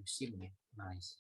musim ya Malaysia.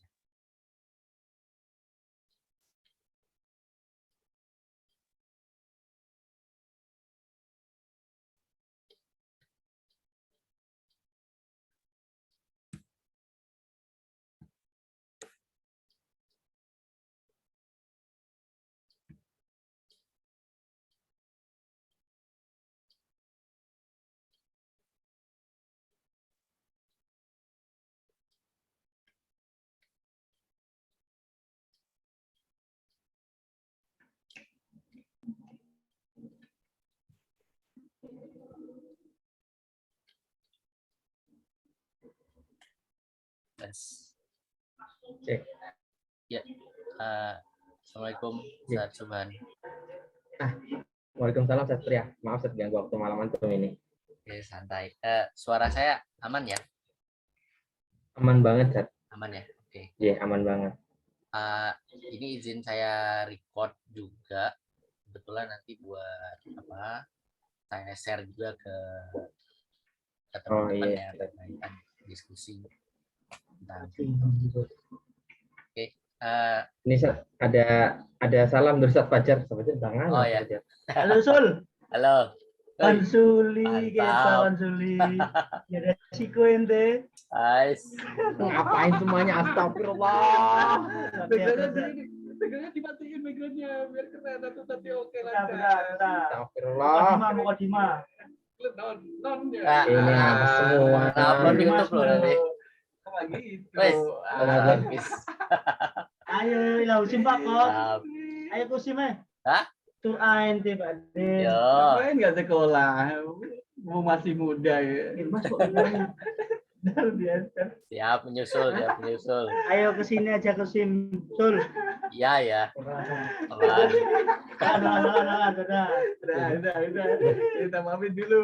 Yes. Cek. Ya. Assalamualaikum Ya. Ustaz Subhan. Waalaikumsalam Ustaz Pria. Maaf Ustaz ganggu waktu malam antum ini. Oke, santai. Suara saya aman ya? Aman banget Ustaz. Aman ya? Oke. Iya, aman banget. Ini izin saya record juga. Kebetulan nanti buat apa? Saya share juga ke Oh teman-teman iya. ya terkait diskusi tentang Oke. Ini Ustaz, ada salam dari Ustaz Fajar. Ustaz Fajar tangan. Oh ya. Halo Sul. Halo. Pansuli kita Mantap. Pansuli. Ya resiko ente. Guys. Ngapain semuanya? Astagfirullah. Backgroundnya dimatiin backgroundnya biar keren atau tadi oke Benar. lancar. Astagfirullah. Mukadimah. Non ya. Ini apa semua? Upload di YouTube loh nanti. Lagi itu. Wes. Habis. Ayo lau simpak kok. Siap. Ayo kusim eh. Hah? Tur ente Pak De. Yo. Ngapain nggak sekolah? Mau masih muda ya. Mas kok bilangnya? Luar biasa. Siap menyusul. Ayo ke sini aja kusim Sul. Iya ya. Aman. Dadah. Udah. Kita maafin dulu.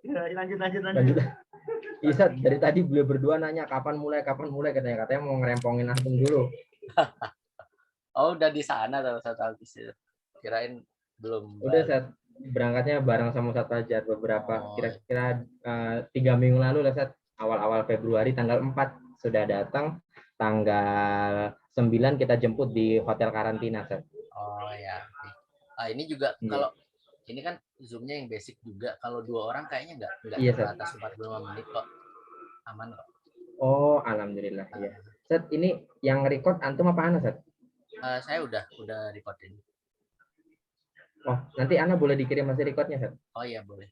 Ya, lanjut. Lanjut. Isa dari tadi beliau berdua nanya kapan mulai katanya mau ngerempongin antum dulu. Oh, udah di sana atau satu habis itu. Kirain belum. Udah Ustaz, berangkatnya bareng sama Ustaz Fajar beberapa kira-kira 3 minggu lalu lah Ustaz, awal-awal Februari tanggal 4 sudah datang, tanggal 9 kita jemput di hotel karantina Ustaz. Oh ya. Ini juga kalau ini kan Zoom-nya yang basic juga. Kalau 2 orang kayaknya enggak Iya, atas 45 menit kok. Aman kok. Oh, alhamdulillah ya. Ustaz, ini yang record antum apa Ana Ustaz? Saya udah recording. Oh, nanti Ana boleh dikirim hasil recordnya Ustaz? Oh iya boleh.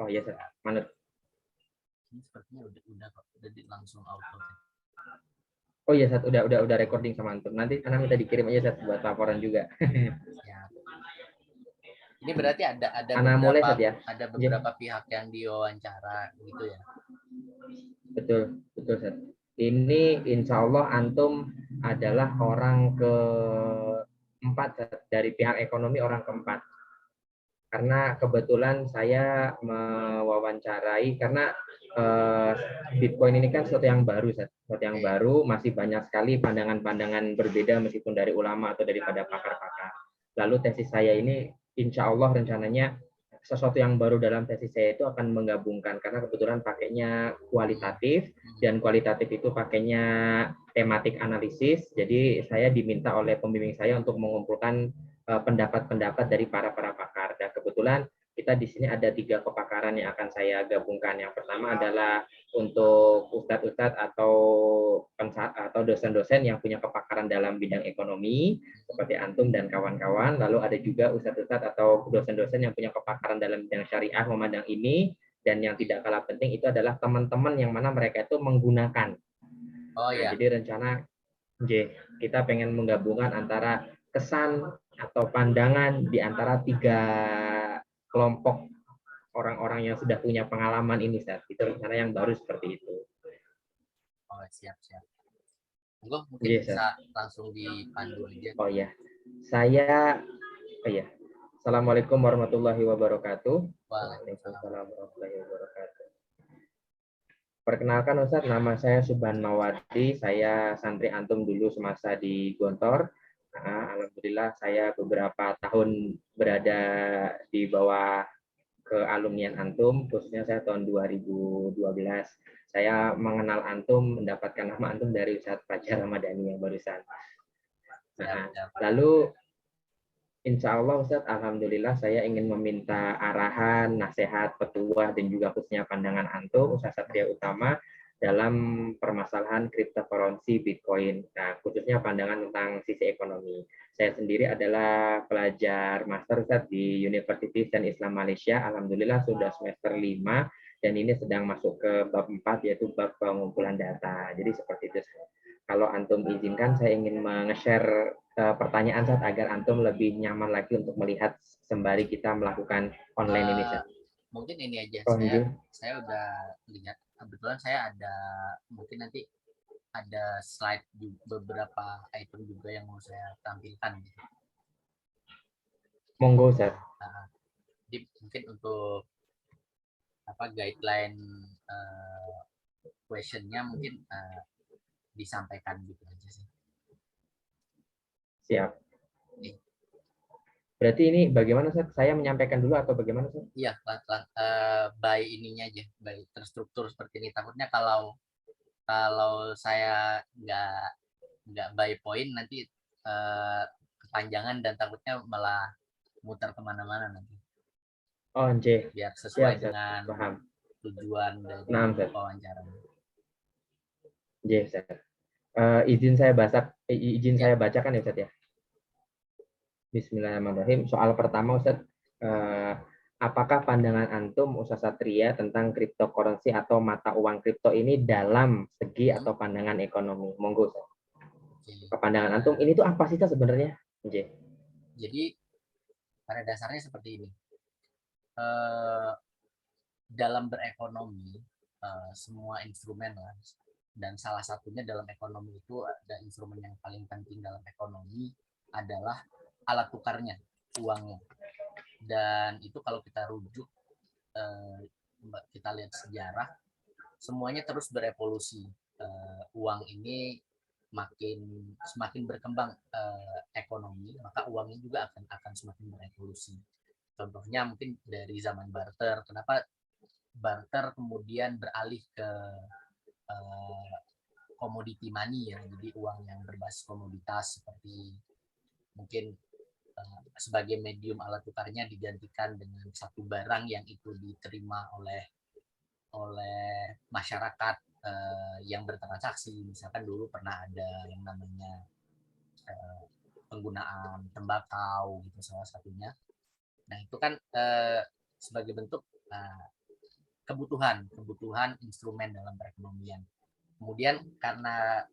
Oh iya Ustaz. Manut. Ini sepertinya udah kok. Udah langsung auto. Oh iya Ustaz, udah recording sama antum. Nanti Ana minta dikirim aja Ustaz buat laporan juga. Ya. Ini berarti ada Ana mulai Ustaz ya. Ada beberapa pihak yang diwawancara gitu ya. Betul Ustaz. Ini insya Allah antum adalah orang keempat dari pihak ekonomi, orang keempat. Karena kebetulan saya mewawancarai karena Bitcoin ini kan sesuatu yang baru, sesuatu yang baru, masih banyak sekali pandangan-pandangan berbeda meskipun dari ulama atau daripada pakar-pakar. Lalu tesis saya ini insya Allah rencananya sesuatu yang baru dalam tesis saya itu akan menggabungkan, karena kebetulan pakainya kualitatif dan kualitatif itu pakainya tematik analisis. Jadi saya diminta oleh pembimbing saya untuk mengumpulkan pendapat-pendapat dari para pakar, dan kebetulan kita di sini ada 3 kepakaran yang akan saya gabungkan. Yang pertama adalah untuk ustadz-ustadz atau dosen-dosen yang punya kepakaran dalam bidang ekonomi seperti antum dan kawan-kawan. Lalu ada juga ustadz-ustadz atau dosen-dosen yang punya kepakaran dalam bidang syariah memandang ini, dan yang tidak kalah penting itu adalah teman-teman yang mana mereka itu menggunakan. Oh ya. Jadi rencana kita pengen menggabungkan antara kesan atau pandangan di antara 3 kelompok orang-orang yang sudah punya pengalaman ini, Ustaz. Itu rencana yang baru seperti itu. Oh, siap. Mungkin Yes, bisa langsung dipandu aja. Oh ya. Assalamualaikum warahmatullahi wabarakatuh. Waalaikumsalam warahmatullahi wabarakatuh. Perkenalkan Ustaz, nama saya Subhan Mawati. Saya santri antum dulu semasa di Gontor. Alhamdulillah saya beberapa tahun berada di bawah kealumnian antum, khususnya saya tahun 2012. Saya mengenal antum, mendapatkan nama antum dari Ustadz Fajar Ramadhani yang barusan. Nah, lalu insya Allah Ustadz, alhamdulillah saya ingin meminta arahan, nasihat, petuah, dan juga khususnya pandangan antum, Ustadz Satria Utama, dalam permasalahan cryptocurrency Bitcoin. Nah, khususnya pandangan tentang sisi ekonomi. Saya sendiri adalah pelajar master Ustadz di University Saint Islam Malaysia. Alhamdulillah sudah semester 5 dan ini sedang masuk ke bab 4 yaitu bab pengumpulan data. Jadi seperti itu. Kalau antum izinkan saya ingin meng-share pertanyaan Ustadz agar antum lebih nyaman lagi untuk melihat sembari kita melakukan online ini Ustadz. Mungkin ini aja Oh, saya udah lihat kebetulan saya ada mungkin nanti ada slide beberapa item juga yang mau saya tampilkan. Monggo Ustaz. Nah, mungkin untuk guideline questionnya mungkin disampaikan gitu aja sih. Siap. Berarti ini bagaimana Ustaz? Saya menyampaikan dulu atau bagaimana Ustaz? Iya, by ininya aja, by terstruktur seperti ini. Takutnya kalau saya nggak by point nanti kepanjangan dan takutnya malah muter kemana-mana nanti. Oh, J. Biar sesuai Ya, dengan paham. tujuan dari wawancara. J, Ustaz. Izin saya bacakan ya Ustaz ya. Bismillahirrahmanirrahim. Soal pertama Ustaz, apakah pandangan antum Ustaz Satria tentang cryptocurrency atau mata uang kripto ini dalam segi atau pandangan ekonomi? Monggo Ustaz. Pandangan antum ini tuh apa sih Ustaz sebenarnya? Jadi pada dasarnya seperti ini. Dalam berekonomi semua instrumen lah, dan salah satunya dalam ekonomi itu ada instrumen yang paling penting dalam ekonomi adalah alat tukarnya, uangnya. Dan itu kalau kita rujuk, kita lihat sejarah, semuanya terus berevolusi. Uang ini semakin berkembang ekonomi, maka uangnya juga akan semakin berevolusi. Contohnya mungkin dari zaman barter. Kenapa barter kemudian beralih ke commodity money ya, jadi uang yang berbasis komoditas seperti mungkin sebagai medium alat tukarnya digantikan dengan satu barang yang itu diterima oleh masyarakat yang bertransaksi. Misalkan dulu pernah ada yang namanya penggunaan tembakau gitu salah satunya. Nah itu kan sebagai bentuk kebutuhan instrumen dalam perekonomian. Kemudian karena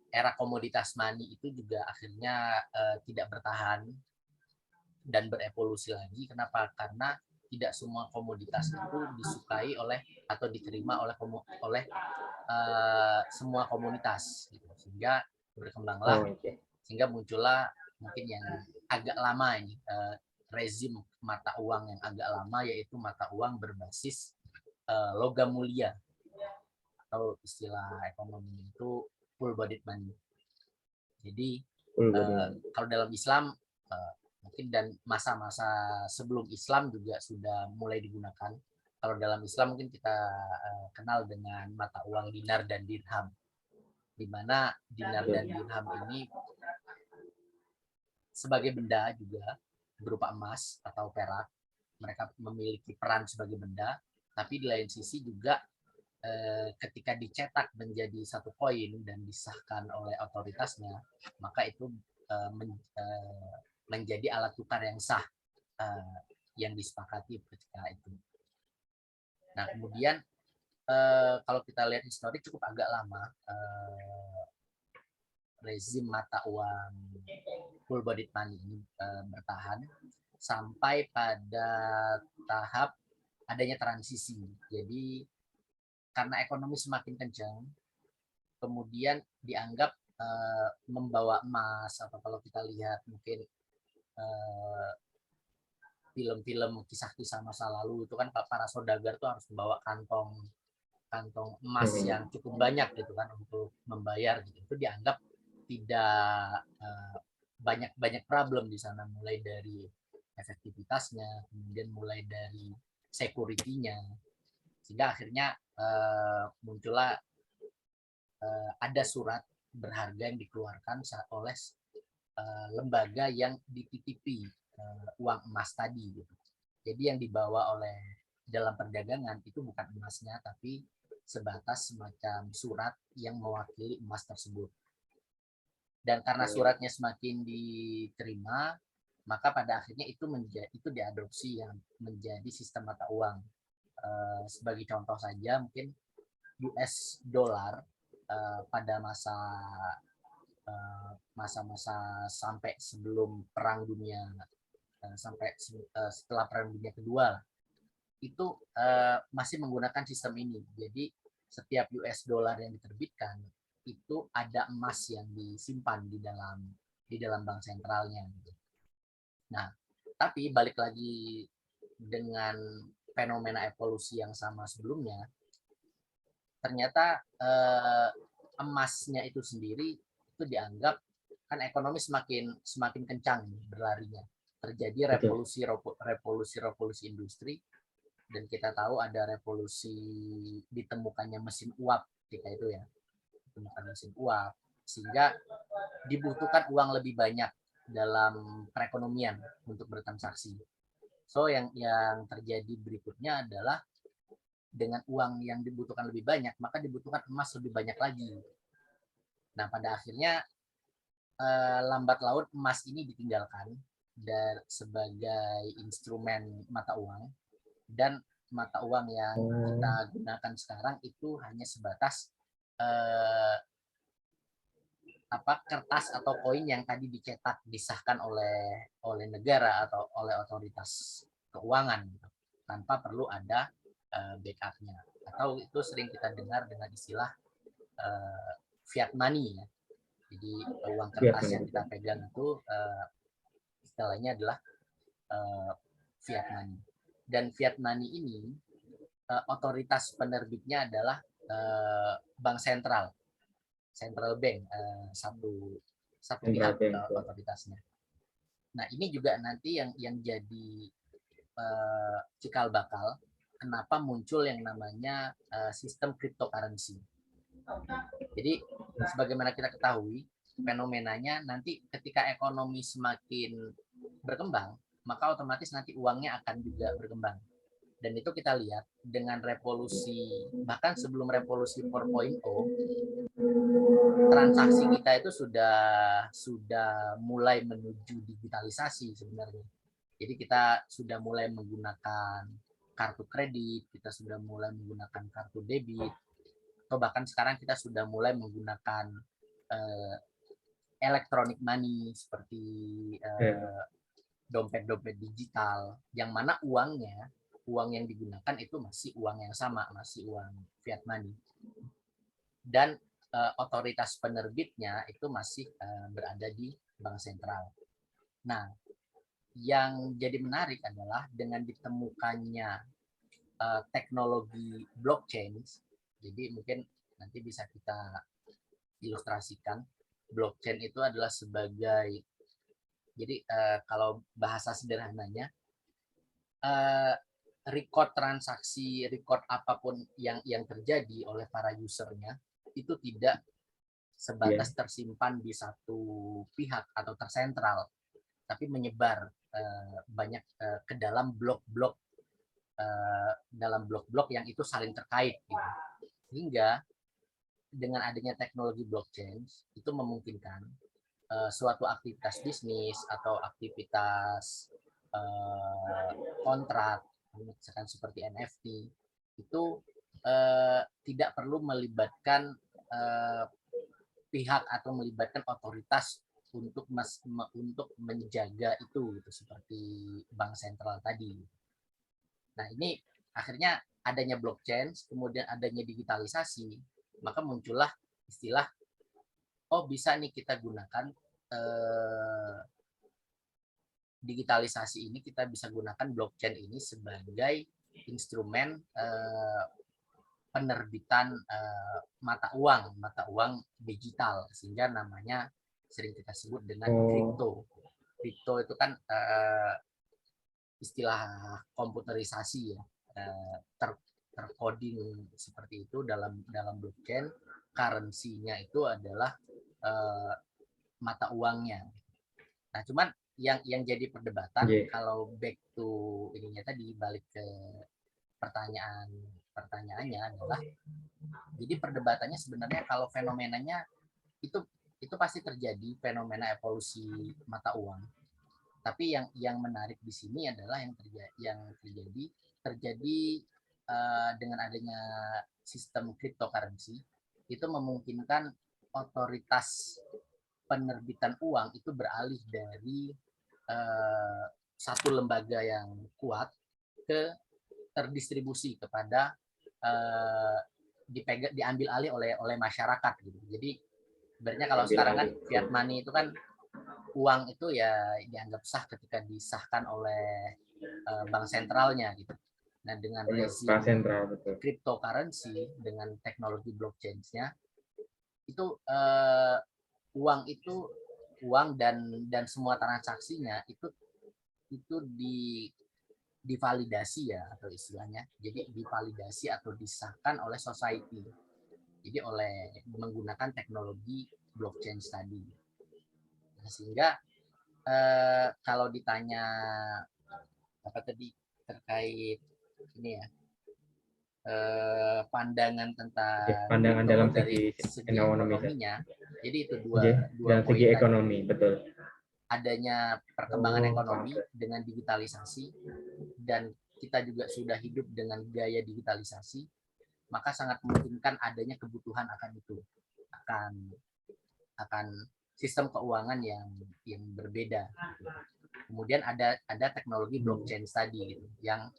era komoditas money itu juga akhirnya tidak bertahan dan berevolusi lagi. Kenapa? Karena tidak semua komoditas itu disukai oleh atau diterima oleh semua komunitas, gitu. Sehingga berkembanglah, sehingga muncullah mungkin yang agak lama ini rezim mata uang yang agak lama, yaitu mata uang berbasis logam mulia atau istilah ekonomi itu full bodied money. Jadi kalau dalam Islam mungkin dan masa-masa sebelum Islam juga sudah mulai digunakan. Kalau dalam Islam mungkin kita kenal dengan mata uang dinar dan dirham, di mana dinar dan dirham ini sebagai benda juga berupa emas atau perak. Mereka memiliki peran sebagai benda, tapi di lain sisi juga ketika dicetak menjadi satu koin dan disahkan oleh otoritasnya, maka itu menjadi alat tukar yang sah yang disepakati ketika itu. Nah kemudian kalau kita lihat histori cukup agak lama rezim mata uang full bodied money ini bertahan sampai pada tahap adanya transisi. Jadi karena ekonomi semakin kencang, kemudian dianggap membawa emas, atau kalau kita lihat mungkin film-film kisah-kisah masa lalu itu kan para saudagar tuh harus membawa kantong emas yang cukup banyak gitu kan untuk membayar gitu. Itu dianggap tidak banyak problem di sana, mulai dari efektivitasnya, kemudian mulai dari security-nya, sehingga akhirnya muncullah ada surat berharga yang dikeluarkan oleh lembaga yang dititipi uang emas tadi gitu. Jadi yang dibawa oleh dalam perdagangan itu bukan emasnya, tapi sebatas semacam surat yang mewakili emas tersebut. Dan karena suratnya semakin diterima, maka pada akhirnya itu diadopsi yang menjadi sistem mata uang. Sebagai contoh saja, mungkin US dollar pada masa-masa sampai sebelum Perang Dunia, sampai setelah Perang Dunia Kedua, itu masih menggunakan sistem ini. Jadi setiap US dollar yang diterbitkan itu ada emas yang disimpan di dalam bank sentralnya. Nah, tapi balik lagi dengan fenomena evolusi yang sama sebelumnya, ternyata emasnya itu sendiri itu dianggap kan ekonomi semakin kencang berlarinya. Terjadi revolusi industri, dan kita tahu ada revolusi ditemukannya mesin uap ketika itu ya. Ditemukan mesin uap, sehingga dibutuhkan uang lebih banyak dalam perekonomian untuk bertransaksi. So yang terjadi berikutnya adalah dengan uang yang dibutuhkan lebih banyak, maka dibutuhkan emas lebih banyak lagi. Nah, pada akhirnya lambat laun emas ini ditinggalkan dan sebagai instrumen mata uang, dan mata uang yang kita gunakan sekarang itu hanya sebatas kertas atau koin yang tadi dicetak, disahkan oleh negara atau oleh otoritas keuangan tanpa perlu ada backupnya. Atau itu sering kita dengar dengan istilah fiat money ya. Jadi uang kertas yang kita pegang itu istilahnya adalah fiat money. Dan fiat money ini otoritas penerbitnya adalah bank sentral, central bank, satu pihak otoritasnya. Nah, ini juga nanti yang jadi cikal bakal kenapa muncul yang namanya sistem cryptocurrency. Jadi sebagaimana kita ketahui, fenomenanya nanti ketika ekonomi semakin berkembang, maka otomatis nanti uangnya akan juga berkembang. Dan itu kita lihat dengan revolusi, bahkan sebelum revolusi 4.0, transaksi kita itu sudah mulai menuju digitalisasi sebenarnya. Jadi kita sudah mulai menggunakan kartu kredit, kita sudah mulai menggunakan kartu debit, atau bahkan sekarang kita sudah mulai menggunakan electronic money seperti dompet-dompet digital, yang mana uang yang digunakan itu masih uang yang sama, masih uang fiat money. Dan otoritas penerbitnya itu masih berada di bank sentral. Nah, yang jadi menarik adalah dengan ditemukannya teknologi blockchain. Jadi mungkin nanti bisa kita ilustrasikan. Blockchain itu adalah sebagai, jadi kalau bahasa sederhananya, record transaksi, record apapun yang terjadi oleh para usernya itu tidak sebatas tersimpan di satu pihak atau tersentral, tapi menyebar banyak ke dalam blok-blok yang itu saling terkait gitu. Sehingga dengan adanya teknologi blockchain itu memungkinkan suatu aktivitas bisnis atau aktivitas kontrak, misalkan seperti NFT, itu tidak perlu melibatkan pihak atau melibatkan otoritas untuk menjaga itu gitu, seperti bank sentral tadi. Nah, ini akhirnya adanya blockchain, kemudian adanya digitalisasi, maka muncullah istilah, oh bisa nih kita gunakan digitalisasi ini, kita bisa gunakan blockchain ini sebagai instrumen penerbitan mata uang digital, sehingga namanya sering kita sebut dengan kripto. Kripto itu kan istilah komputerisasi ya, tercoding seperti itu dalam blockchain. Currency-nya itu adalah mata uangnya. Nah, cuman yang jadi perdebatan kalau back to ininya tadi, balik ke pertanyaannya adalah, jadi perdebatannya sebenarnya kalau fenomenanya itu pasti terjadi, fenomena evolusi mata uang. Tapi yang menarik di sini adalah yang terjadi dengan adanya sistem cryptocurrency itu memungkinkan otoritas penerbitan uang itu beralih dari satu lembaga yang kuat ke terdistribusi kepada diambil alih oleh masyarakat gitu. Jadi sebenarnya kalau sekarang kan fiat money itu kan uang itu ya dianggap sah ketika disahkan oleh bank sentralnya gitu. Nah, dengan rezim cryptocurrency dengan teknologi blockchain-nya itu uang dan semua transaksinya itu divalidasi ya, atau istilahnya jadi divalidasi atau disahkan oleh society, jadi menggunakan teknologi blockchain tadi. Nah, sehingga kalau ditanya apa tadi terkait ini ya, pandangan dalam dari segi ekonominya, jadi itu dua poin segi ekonomi, betul. Adanya perkembangan ekonomi dengan digitalisasi, dan kita juga sudah hidup dengan gaya digitalisasi, maka sangat memungkinkan adanya kebutuhan akan itu, akan sistem keuangan yang berbeda. Kemudian ada teknologi blockchain tadi gitu, yang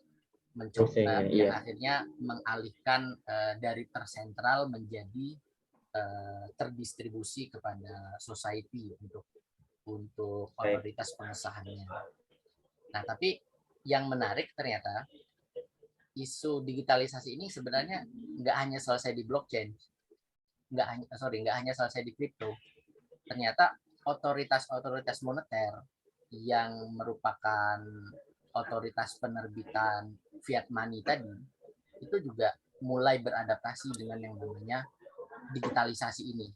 mencoba yang akhirnya mengalihkan dari tersentral menjadi terdistribusi kepada society untuk otoritas pengesahannya. Nah, tapi yang menarik ternyata isu digitalisasi ini sebenarnya nggak hanya selesai di blockchain, nggak hanya selesai di kripto. Ternyata otoritas moneter yang merupakan otoritas penerbitan fiat money tadi itu juga mulai beradaptasi dengan yang namanya digitalisasi ini,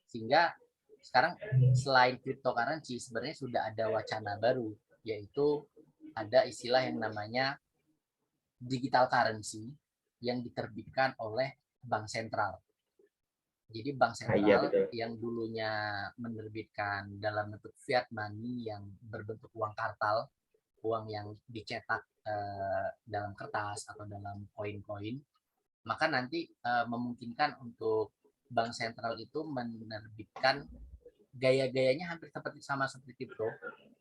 sehingga sekarang selain cryptocurrency sebenarnya sudah ada wacana baru, yaitu ada istilah yang namanya digital currency yang diterbitkan oleh bank sentral. Jadi bank sentral yang dulunya menerbitkan dalam bentuk fiat money yang berbentuk uang kartal, uang yang dicetak dalam kertas atau dalam koin-koin, maka nanti memungkinkan untuk bank sentral itu menerbitkan gaya-gayanya hampir sama seperti kripto.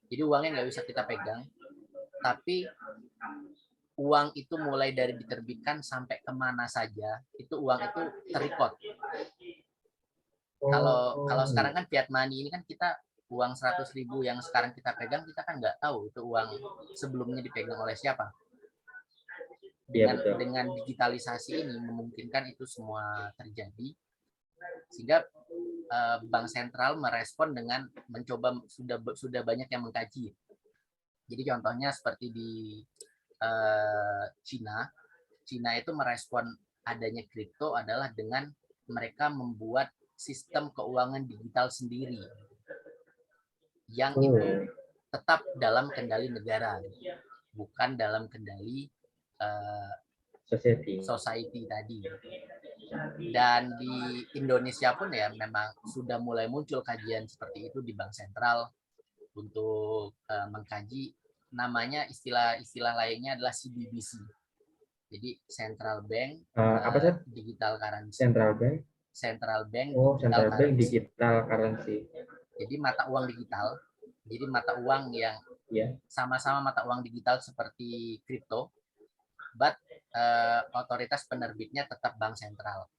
Jadi uangnya nggak bisa kita pegang, tapi uang itu mulai dari diterbitkan sampai kemana saja, itu uang itu terrecord. Kalau sekarang kan fiat money ini kan kita uang 100.000 yang sekarang kita pegang, kita kan nggak tahu itu uang sebelumnya dipegang oleh siapa. Dengan digitalisasi ini memungkinkan itu semua terjadi, sehingga bank sentral merespon dengan mencoba, sudah banyak yang mengkaji. Jadi contohnya seperti di Cina itu merespon adanya kripto adalah dengan mereka membuat sistem keuangan digital sendiri yang itu tetap dalam kendali negara, bukan dalam kendali society tadi. Dan di Indonesia pun ya memang sudah mulai muncul kajian seperti itu di bank sentral untuk mengkaji, namanya istilah lainnya adalah CBDC. Jadi Central Bank Digital Currency. Central Bank Digital Currency. Jadi mata uang digital. Jadi mata uang yang sama-sama mata uang digital seperti kripto, but otoritas penerbitnya tetap bank sentral.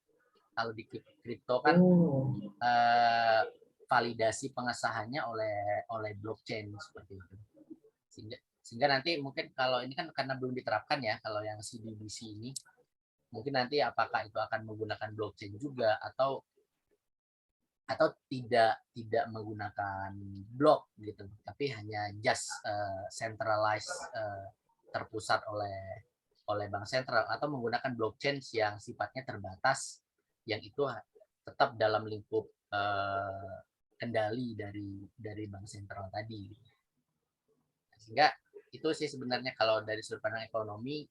Kalau di kripto kan validasi pengesahannya oleh blockchain seperti itu. Sehingga nanti mungkin kalau ini kan karena belum diterapkan ya, kalau yang CBDC ini mungkin nanti apakah itu akan menggunakan blockchain juga atau tidak menggunakan blok gitu, tapi hanya just centralized, terpusat oleh bank sentral atau menggunakan blockchain yang sifatnya terbatas, yang itu tetap dalam lingkup kendali dari bank sentral tadi. Sehingga itu sih sebenarnya kalau dari sudut pandang ekonomi,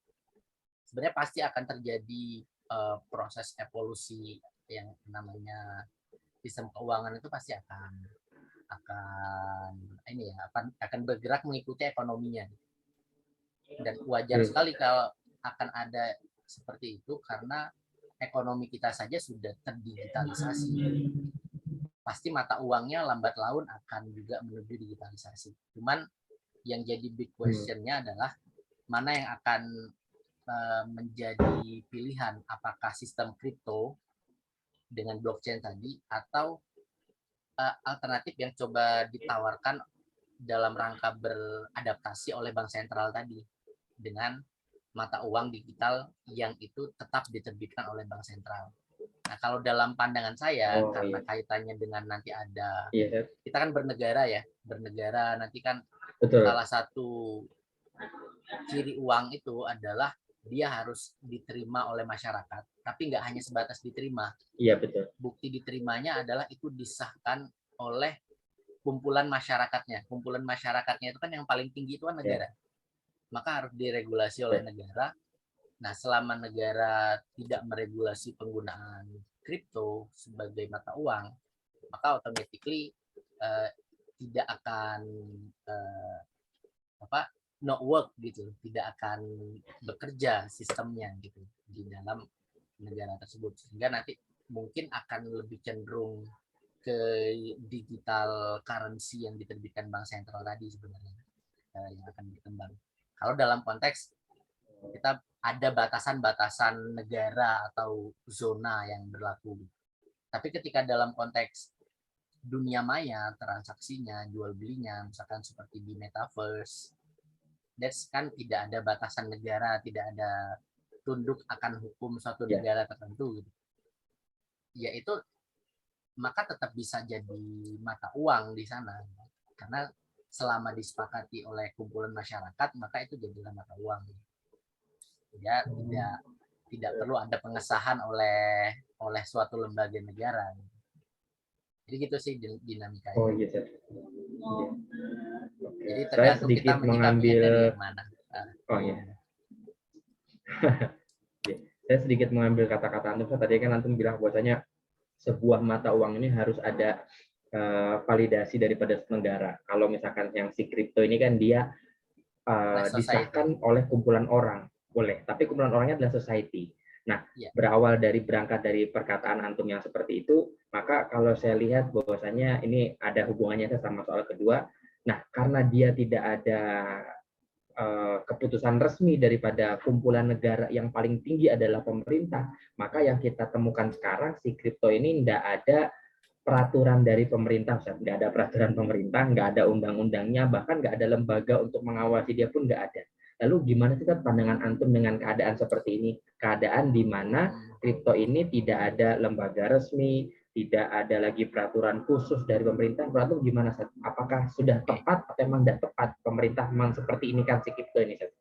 sebenarnya pasti akan terjadi proses evolusi yang namanya sistem keuangan itu pasti akan ini ya akan bergerak mengikuti ekonominya. Dan wajar sekali kalau akan ada seperti itu karena ekonomi kita saja sudah terdigitalisasi. Pasti mata uangnya lambat laun akan juga menuju digitalisasi. Cuman yang jadi big question-nya adalah mana yang akan menjadi pilihan, apakah sistem kripto dengan blockchain tadi atau alternatif yang coba ditawarkan dalam rangka beradaptasi oleh bank sentral tadi dengan mata uang digital yang itu tetap diterbitkan oleh bank sentral. Nah, kalau dalam pandangan saya, karena kaitannya dengan nanti ada, kita kan bernegara ya, bernegara nanti kan salah satu ciri uang itu adalah dia harus diterima oleh masyarakat, tapi nggak hanya sebatas diterima. Iya, betul. Bukti diterimanya adalah itu disahkan oleh kumpulan masyarakatnya. Kumpulan masyarakatnya itu kan yang paling tinggi itu kan negara. Maka harus diregulasi oleh negara. Nah, selama negara tidak meregulasi penggunaan kripto sebagai mata uang, maka automatically tidak akan not work gitu, tidak akan bekerja sistemnya gitu di dalam negara tersebut, sehingga nanti mungkin akan lebih cenderung ke digital currency yang diterbitkan bank sentral tadi sebenarnya yang akan berkembang. Kalau dalam konteks kita ada batasan-batasan negara atau zona yang berlaku, tapi ketika dalam konteks dunia maya, transaksinya, jual belinya, misalkan seperti di metaverse, that's kan tidak ada batasan negara, tidak ada tunduk akan hukum suatu negara tertentu gitu. Yaitu maka tetap bisa jadi mata uang di sana karena selama disepakati oleh kumpulan masyarakat maka itu jadilah mata uang. Ya tidak perlu ada pengesahan oleh suatu lembaga negara. Jadi gitu sih dinamika. Oh gitu. Jadi tergantung kita menyikapinya dari yang mana. Oh iya. Saya sedikit mengambil kata-kata Antum. Tadi kan Antum bilang bahwasanya sebuah mata uang ini harus ada validasi daripada negara. Kalau misalkan yang si kripto ini kan dia disahkan oleh kumpulan orang, boleh. Tapi kumpulan orangnya adalah society. Nah, berangkat dari perkataan Antum yang seperti itu, maka kalau saya lihat bahwasanya ini ada hubungannya sama soal kedua. Nah, karena dia tidak ada keputusan resmi daripada kumpulan negara yang paling tinggi adalah pemerintah, maka yang kita temukan sekarang si kripto ini tidak ada peraturan dari pemerintah, nggak ada peraturan pemerintah, nggak ada undang-undangnya, bahkan nggak ada lembaga untuk mengawasi dia pun nggak ada. Lalu gimana sih pandangan Antum dengan keadaan seperti ini? Keadaan di mana kripto ini tidak ada lembaga resmi, tidak ada lagi peraturan khusus dari pemerintah. Menurut gimana, Seth? Apakah sudah tepat atau memang tidak tepat pemerintah memang seperti ini kan si kripto ini, Seth?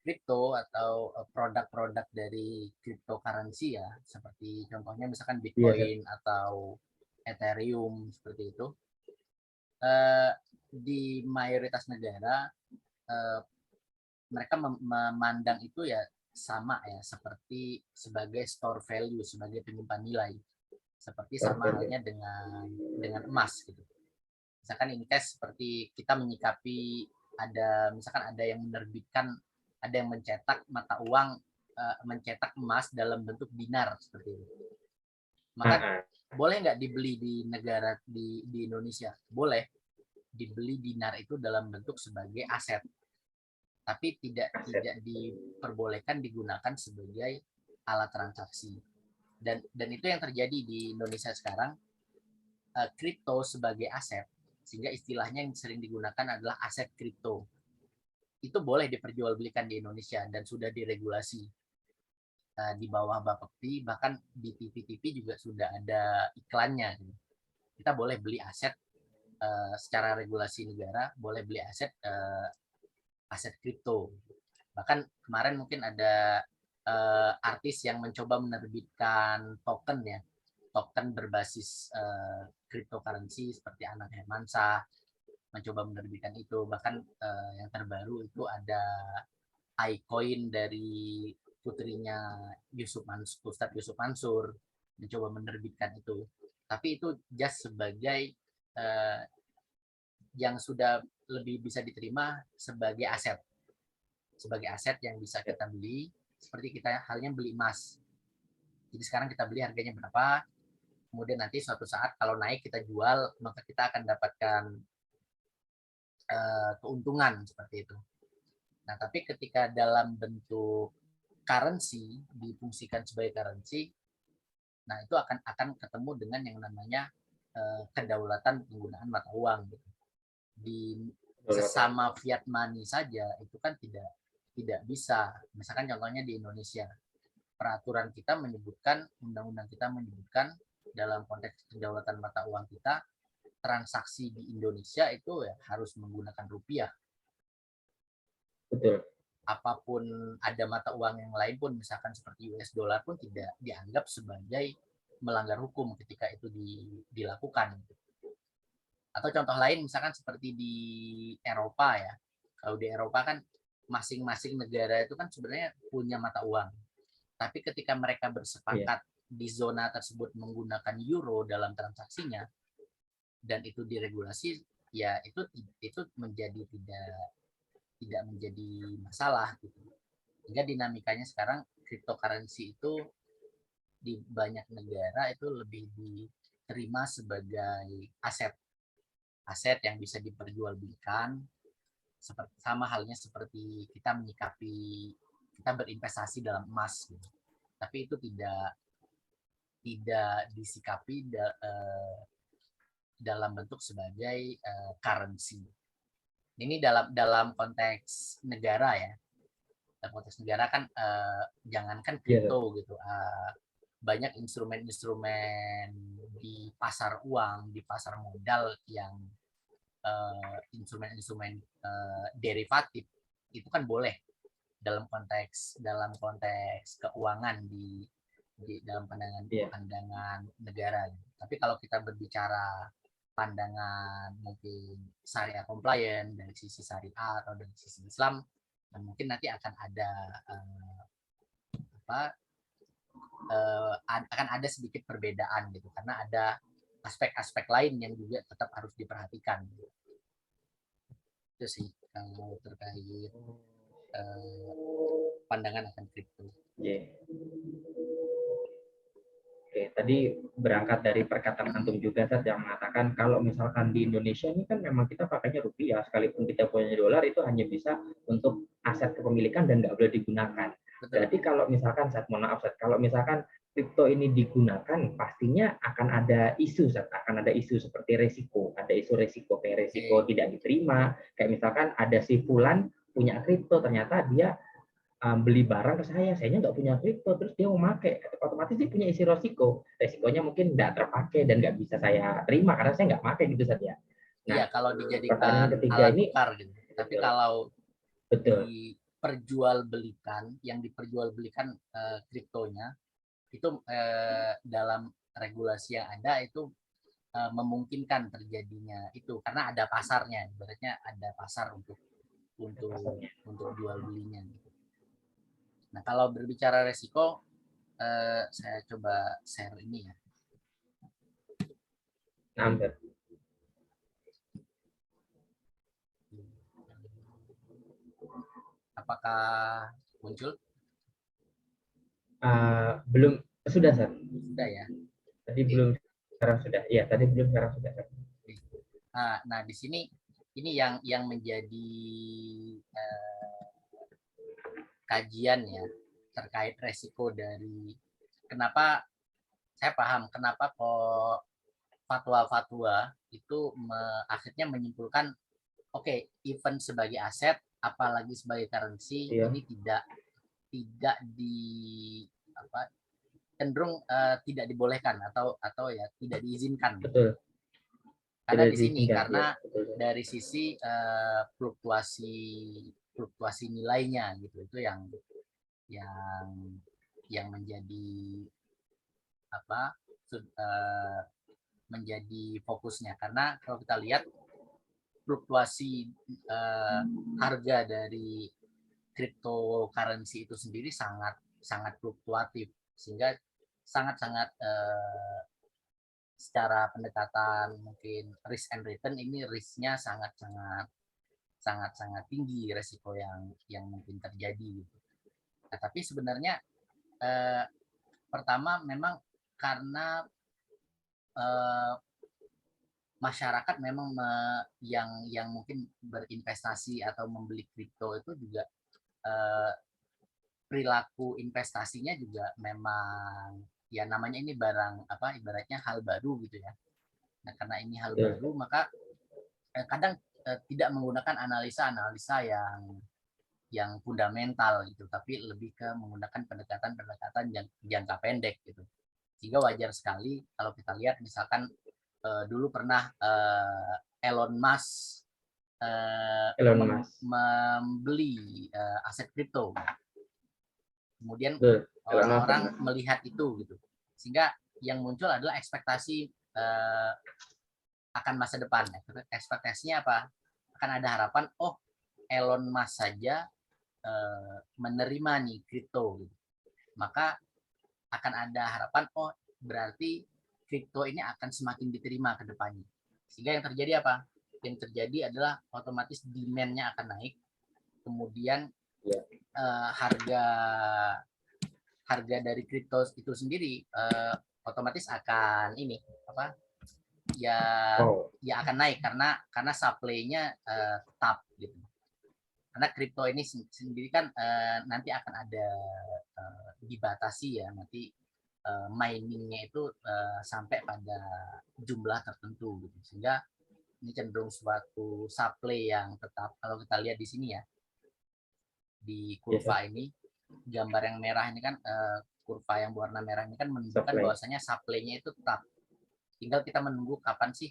Kripto atau produk-produk dari cryptocurrency ya, seperti contohnya misalkan Bitcoin atau Ethereum seperti itu, di mayoritas negara mereka memandang itu ya sama ya, seperti sebagai store value, sebagai penyimpan nilai, seperti sama halnya dengan emas gitu. Misalkan ini tes seperti kita menyikapi misalkan ada yang menerbitkan, ada yang mencetak mata uang, mencetak emas dalam bentuk dinar seperti itu. Maka boleh nggak dibeli di negara di Indonesia? Boleh dibeli dinar itu dalam bentuk sebagai aset, tapi tidak diperbolehkan digunakan sebagai alat transaksi. Dan itu yang terjadi di Indonesia sekarang, kripto sebagai aset, sehingga istilahnya yang sering digunakan adalah aset kripto. Itu boleh diperjualbelikan di Indonesia dan sudah diregulasi di bawah Bapepti, bahkan di TV-TV juga sudah ada iklannya. Kita boleh beli aset secara regulasi negara, boleh beli aset kripto. Bahkan kemarin mungkin ada artis yang mencoba menerbitkan token ya, token berbasis cryptocurrency seperti Anang Hermansyah mencoba menerbitkan itu. Bahkan yang terbaru itu ada iCoin dari putrinya Ustadz Yusuf Mansur mencoba menerbitkan itu. Tapi itu just sebagai yang sudah lebih bisa diterima sebagai aset yang bisa kita beli, seperti kita halnya beli emas. Jadi sekarang kita beli harganya berapa, kemudian nanti suatu saat kalau naik kita jual, maka kita akan dapatkan keuntungan seperti itu. Nah, tapi ketika dalam bentuk currency, difungsikan sebagai currency, nah itu akan ketemu dengan yang namanya kedaulatan penggunaan mata uang. Gitu. Di sesama fiat money saja itu kan tidak bisa. Misalkan contohnya di Indonesia, peraturan kita menyebutkan, undang-undang kita menyebutkan dalam konteks kedaulatan mata uang kita, transaksi di Indonesia itu ya harus menggunakan rupiah. Betul. Apapun ada mata uang yang lain pun, misalkan seperti US dollar pun tidak dianggap sebagai melanggar hukum ketika itu dilakukan. Atau contoh lain misalkan seperti di Eropa ya. Kalau di Eropa kan masing-masing negara itu kan sebenarnya punya mata uang. Tapi ketika mereka bersepakat di zona tersebut menggunakan euro dalam transaksinya dan itu diregulasi, ya itu menjadi tidak menjadi masalah gitu. Hingga dinamikanya sekarang cryptocurrency itu di banyak negara itu lebih diterima sebagai aset yang bisa diperjualbelikan, sama halnya seperti kita menyikapi kita berinvestasi dalam emas gitu. Tapi itu tidak disikapi dalam bentuk sebagai currency. Ini dalam konteks negara ya. Dalam konteks negara kan jangankan kripto gitu. Banyak instrumen-instrumen di pasar uang, di pasar modal yang instrumen-instrumen derivatif itu kan boleh dalam konteks keuangan di dalam pandangan negara. Tapi kalau kita berbicara pandangan mungkin syariah compliant dari sisi syariah atau dari sisi Islam, dan mungkin nanti akan ada akan ada sedikit perbedaan gitu, karena ada aspek-aspek lain yang juga tetap harus diperhatikan. Itu sih kalau terkait pandangan akan kripto. Oke, tadi berangkat dari perkataan antum juga Sat, yang mengatakan kalau misalkan di Indonesia ini kan memang kita pakainya rupiah, sekalipun kita punya dolar itu hanya bisa untuk aset kepemilikan dan nggak boleh digunakan. Berarti kalau misalkan Sat, mohon maaf Sat, kalau misalkan kripto ini digunakan, pastinya akan ada isu Sat, akan ada isu seperti resiko, ada isu resiko kayak resiko tidak diterima, kayak misalkan ada si fulan punya kripto, ternyata dia beli barang ke sayanya nggak punya kripto, terus dia mau pakai, otomatis dia punya isi resikonya mungkin nggak terpakai dan nggak bisa saya terima karena saya nggak pakai gitu saja. Nah, kalau dijadikan alat tukar gitu. Tapi kalau diperjualbelikan, yang diperjualbelikan kriptonya itu dalam regulasi yang ada itu memungkinkan terjadinya itu karena ada pasarnya, ibaratnya ada pasar untuk jual belinya. Nah, kalau berbicara resiko, saya coba share ini ya. Apakah muncul? Belum, sudah Sat. Sudah ya. Tadi belum, sekarang sudah. Iya, tadi belum, sekarang sudah. Nah, di sini ini yang menjadi kajian ya terkait resiko dari kenapa saya paham kenapa kok fatwa-fatwa itu akhirnya menyimpulkan event sebagai aset apalagi sebagai currency ini tidak cenderung tidak dibolehkan atau ya tidak diizinkan. Betul. Karena di sini karena dari sisi fluktuasi fluktuasi nilainya gitu. Itu yang yang menjadi apa menjadi fokusnya, karena kalau kita lihat fluktuasi harga dari cryptocurrency itu sendiri sangat fluktuatif, sehingga sangat secara pendekatan mungkin risk and return ini risknya sangat tinggi resiko yang mungkin terjadi. Nah, tapi sebenarnya pertama memang karena masyarakat memang yang mungkin berinvestasi atau membeli kripto itu juga perilaku investasinya juga memang ya namanya ini barang apa ibaratnya hal baru gitu ya. Nah, karena ini hal baru maka kadang tidak menggunakan analisa yang fundamental gitu, tapi lebih ke menggunakan pendekatan yang jangka pendek gitu. Sehingga wajar sekali kalau kita lihat misalkan dulu pernah Elon Musk membeli aset kripto. Kemudian orang-orang melihat itu gitu. Sehingga yang muncul adalah ekspektasi akan masa depan. Ekspektasinya apa? Akan ada harapan, oh Elon Musk saja menerima nih kripto gitu. Maka akan ada harapan, oh berarti kripto ini akan semakin diterima ke depannya. Sehingga yang terjadi apa? Yang terjadi adalah otomatis demand-nya akan naik, kemudian harga dari kripto itu sendiri otomatis akan ya akan naik karena supply-nya tetap gitu. Karena kripto ini sendiri kan nanti akan ada dibatasi ya, nanti miningnya itu sampai pada jumlah tertentu gitu. Sehingga ini cenderung suatu supply yang tetap. Kalau kita lihat di sini ya, di kurva ini, gambar yang merah ini kan kurva yang berwarna merah ini kan menunjukkan bahwasanya supply-nya itu tetap. Tinggal kita menunggu kapan sih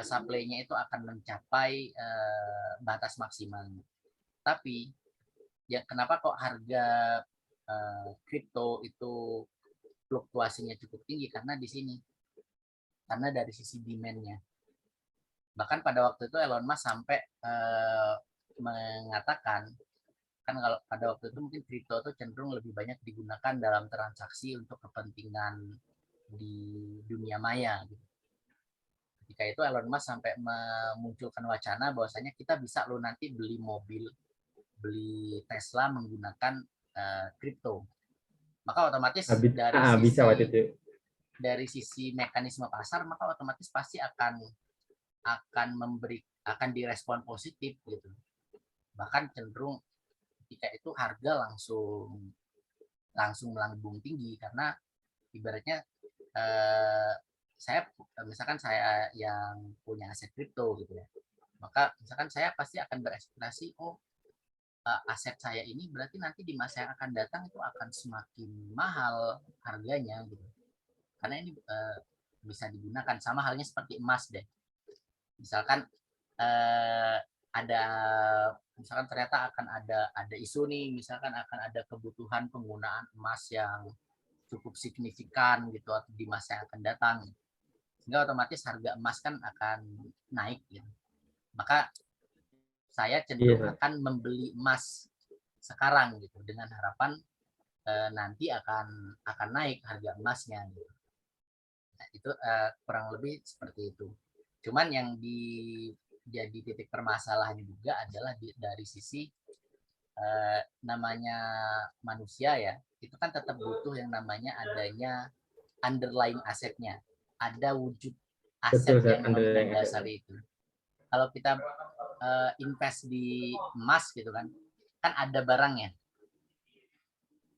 supply-nya itu akan mencapai batas maksimal. Tapi ya kenapa kok harga kripto itu fluktuasinya cukup tinggi? Karena di sini, karena dari sisi demand-nya. Bahkan pada waktu itu Elon Musk sampai mengatakan, kan kalau pada waktu itu mungkin kripto itu cenderung lebih banyak digunakan dalam transaksi untuk kepentingan di dunia maya. Gitu. Ketika itu Elon Musk sampai memunculkan wacana bahwasanya kita bisa lo nanti beli mobil, beli Tesla menggunakan kripto. Maka otomatis dari sisi mekanisme pasar, maka otomatis pasti akan direspon positif gitu. Bahkan cenderung ketika itu harga langsung melambung tinggi, karena ibaratnya misalkan saya yang punya aset kripto gitu ya, maka misalkan saya pasti akan berekspektasi, oh aset saya ini berarti nanti di masa yang akan datang itu akan semakin mahal harganya gitu, karena ini bisa digunakan. Sama halnya seperti emas deh, misalkan misalkan ternyata akan ada isu nih, misalkan akan ada kebutuhan penggunaan emas yang cukup signifikan gitu atau di masa yang akan datang, sehingga otomatis harga emas kan akan naik gitu. Maka saya cenderung akan membeli emas sekarang gitu dengan harapan nanti akan naik harga emasnya gitu. Nah, itu kurang lebih seperti itu. Cuman yang jadi titik permasalahan juga adalah dari sisi namanya manusia ya, itu kan tetap butuh yang namanya adanya underlying asetnya, ada wujud aset yang mendasari itu. Kalau kita invest di emas gitu kan ada barangnya,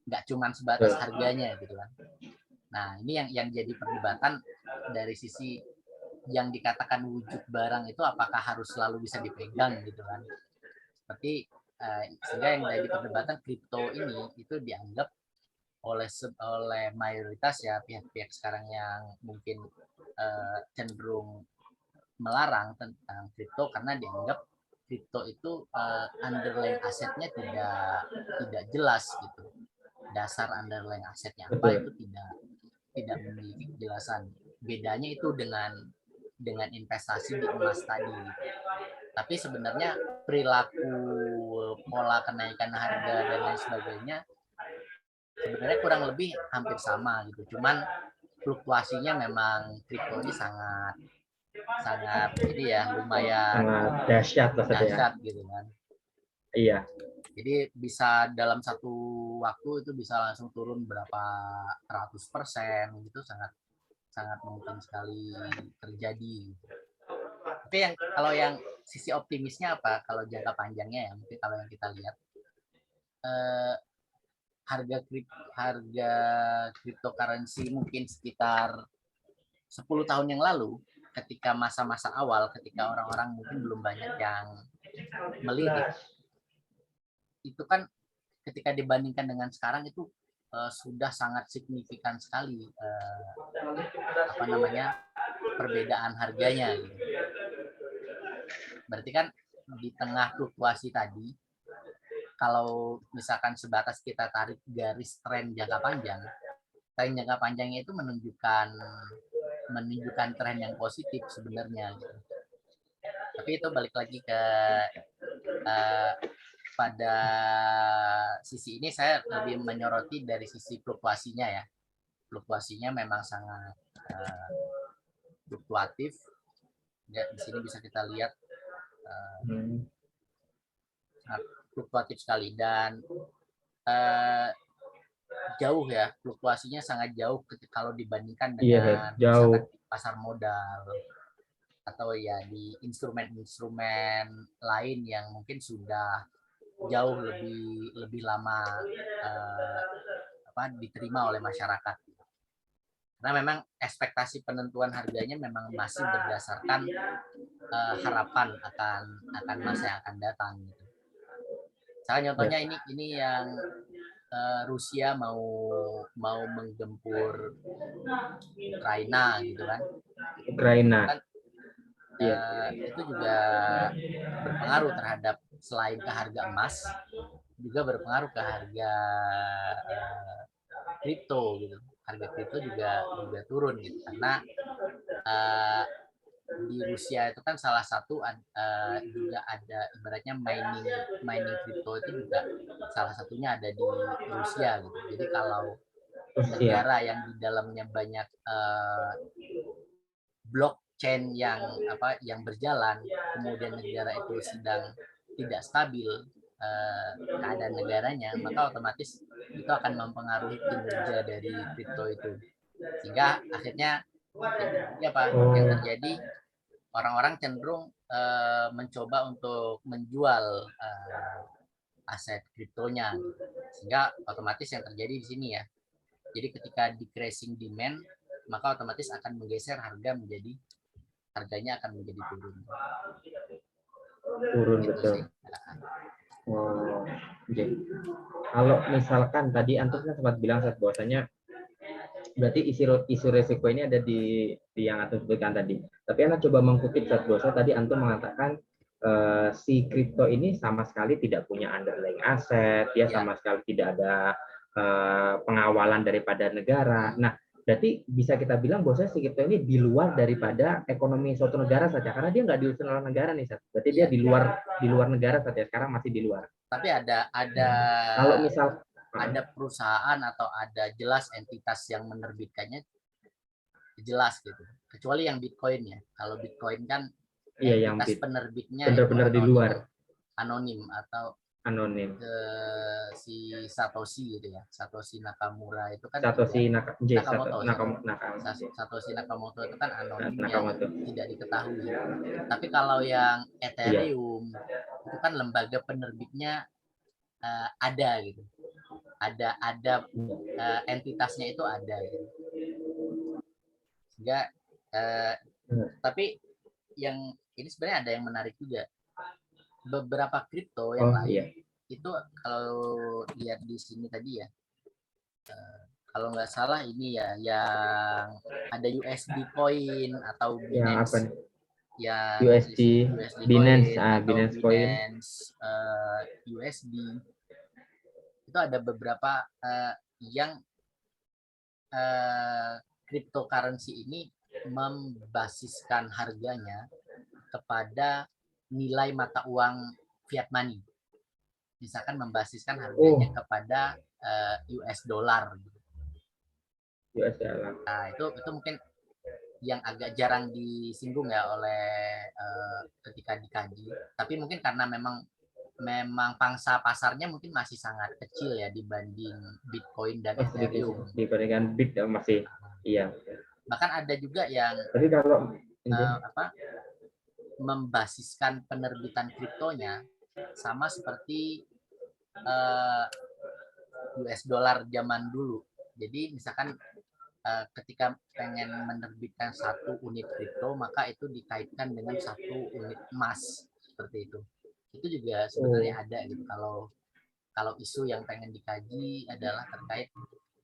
nggak cuma sebatas harganya gitu kan. Nah ini yang jadi perdebatan dari sisi yang dikatakan wujud barang itu apakah harus selalu bisa dipegang gitu kan. Seperti sehingga yang jadi perdebatan kripto ini itu dianggap oleh mayoritas ya pihak-pihak sekarang yang mungkin cenderung melarang tentang kripto karena dianggap kripto itu underlying asetnya tidak jelas gitu. Dasar underlying asetnya apa Betul. itu tidak memiliki kejelasan. Bedanya itu dengan investasi di emas tadi. Tapi sebenarnya perilaku pola kenaikan harga dan lain sebagainya sebenarnya kurang lebih hampir sama gitu. Cuman fluktuasinya memang kripto ini sangat ini ya lumayan Sangat dahsyat lah ya. dahsyat gitu kan. Iya. Jadi bisa dalam satu waktu itu bisa langsung turun berapa ratus% gitu, sangat mungkin sekali terjadi. Tapi kalau yang sisi optimisnya apa? Kalau jangka panjangnya ya mungkin kalau yang kita lihat harga cryptocurrency mungkin sekitar 10 tahun yang lalu, ketika masa-masa awal, ketika orang-orang mungkin belum banyak yang melirik, itu kan ketika dibandingkan dengan sekarang itu sudah sangat signifikan sekali perbedaan harganya gitu. Berarti kan di tengah fluktuasi tadi, kalau misalkan sebatas kita tarik garis tren jangka panjangnya itu menunjukkan tren yang positif sebenarnya gitu. Tapi itu balik lagi ke pada sisi ini saya lebih menyoroti dari sisi fluktuasinya ya. Fluktuasinya memang sangat fluktuatif. Ya, di sini bisa kita lihat sangat fluktuatif sekali dan jauh ya, fluktuasinya sangat jauh kalau dibandingkan dengan misalkan di pasar modal atau ya di instrumen-instrumen lain yang mungkin sudah jauh lebih lama diterima oleh masyarakat. Karena memang ekspektasi penentuan harganya memang masih berdasarkan harapan akan masa yang akan datang gitu. Misalnya contohnya ini yang Rusia mau menggempur Ukraina gitu kan. Ukraina. Itu juga berpengaruh terhadap, selain ke harga emas, juga berpengaruh ke harga kripto gitu. Harga kripto juga turun gitu karena di Rusia itu kan salah satu juga ada ibaratnya mining kripto itu juga salah satunya ada di Rusia gitu. Jadi kalau negara yang di dalamnya banyak blockchain yang berjalan, kemudian negara itu sedang tidak stabil keadaan negaranya, maka otomatis itu akan mempengaruhi kinerja dari kripto itu, sehingga akhirnya yang terjadi, orang-orang cenderung mencoba untuk menjual aset kriptonya, sehingga otomatis yang terjadi di sini ya, jadi ketika decreasing demand, maka otomatis akan menggeser harganya akan menjadi turun. Gitu betul. Okay. Kalau misalkan tadi antum kan sempat bilang bahwasanya berarti isu resiko ini ada di yang antum sebutkan tadi. Tapi anak coba mengutip bahwasanya tadi antum mengatakan si kripto ini sama sekali tidak punya underlying aset, dia sama sekali tidak ada pengawalan daripada negara. Nah, berarti bisa kita bilang bahwa si kripto ini di luar daripada ekonomi suatu negara saja, karena dia nggak diurusin oleh negara nih, Sat. Berarti dia di luar negara saja, sekarang masih di luar. Tapi ada kalau misal ada perusahaan atau ada jelas entitas yang menerbitkannya, jelas gitu. Kecuali yang Bitcoin ya. Kalau Bitcoin kan entitas penerbitnya benar-benar di luar, anonim atau anonim. Si Satoshi gitu ya, Satoshi Nakamura itu kan Satoshi Nakamoto itu kan anonim yang tidak diketahui. Tapi kalau yang Ethereum itu kan lembaga penerbitnya ada gitu, ada entitasnya itu ada gitu. Sehingga tapi yang ini sebenarnya ada yang menarik juga. Beberapa kripto yang lain itu kalau lihat di sini tadi ya, kalau nggak salah ini ya yang ada USD Coin atau Binance. yang USD, Binance, atau Binance Coin. USD. Itu ada beberapa yang cryptocurrency ini membasiskan harganya kepada nilai mata uang fiat money. Misalkan membasiskan harganya kepada US dollar. US dollar. Nah, itu mungkin yang agak jarang disinggung ya oleh ketika dikaji. Tapi mungkin karena memang pangsa pasarnya mungkin masih sangat kecil ya dibanding Bitcoin dan Ethereum. Dibandingkan Bit masih, iya. Bahkan ada juga yang membasiskan penerbitan kriptonya sama seperti US dollar zaman dulu. Jadi misalkan ketika pengen menerbitkan 1 unit kripto, maka itu dikaitkan dengan 1 unit emas seperti itu. Itu juga sebenarnya ada gitu. Kalau isu yang pengen dikaji adalah terkait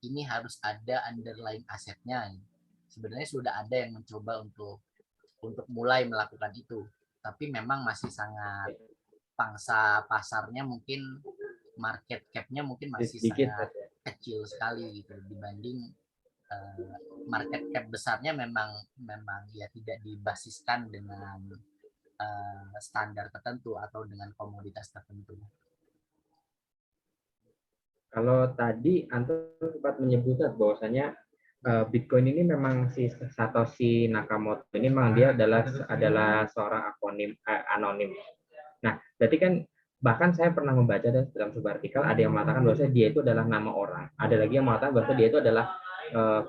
ini harus ada underlying asetnya. Sebenarnya sudah ada yang mencoba untuk mulai melakukan itu, tapi memang masih sangat pangsa pasarnya mungkin market cap-nya mungkin masih sangat kecil sekali gitu dibanding market cap besarnya memang ya tidak dibasiskan dengan standar tertentu atau dengan komoditas tertentu. Kalau tadi Anton sempat menyebutkan bahwasanya Bitcoin ini memang si Satoshi Nakamoto ini memang dia adalah seorang anonim. Nah, berarti kan bahkan saya pernah membaca dalam sebuah artikel ada yang mengatakan bahwa dia itu adalah nama orang. Ada lagi yang mengatakan bahwa dia itu adalah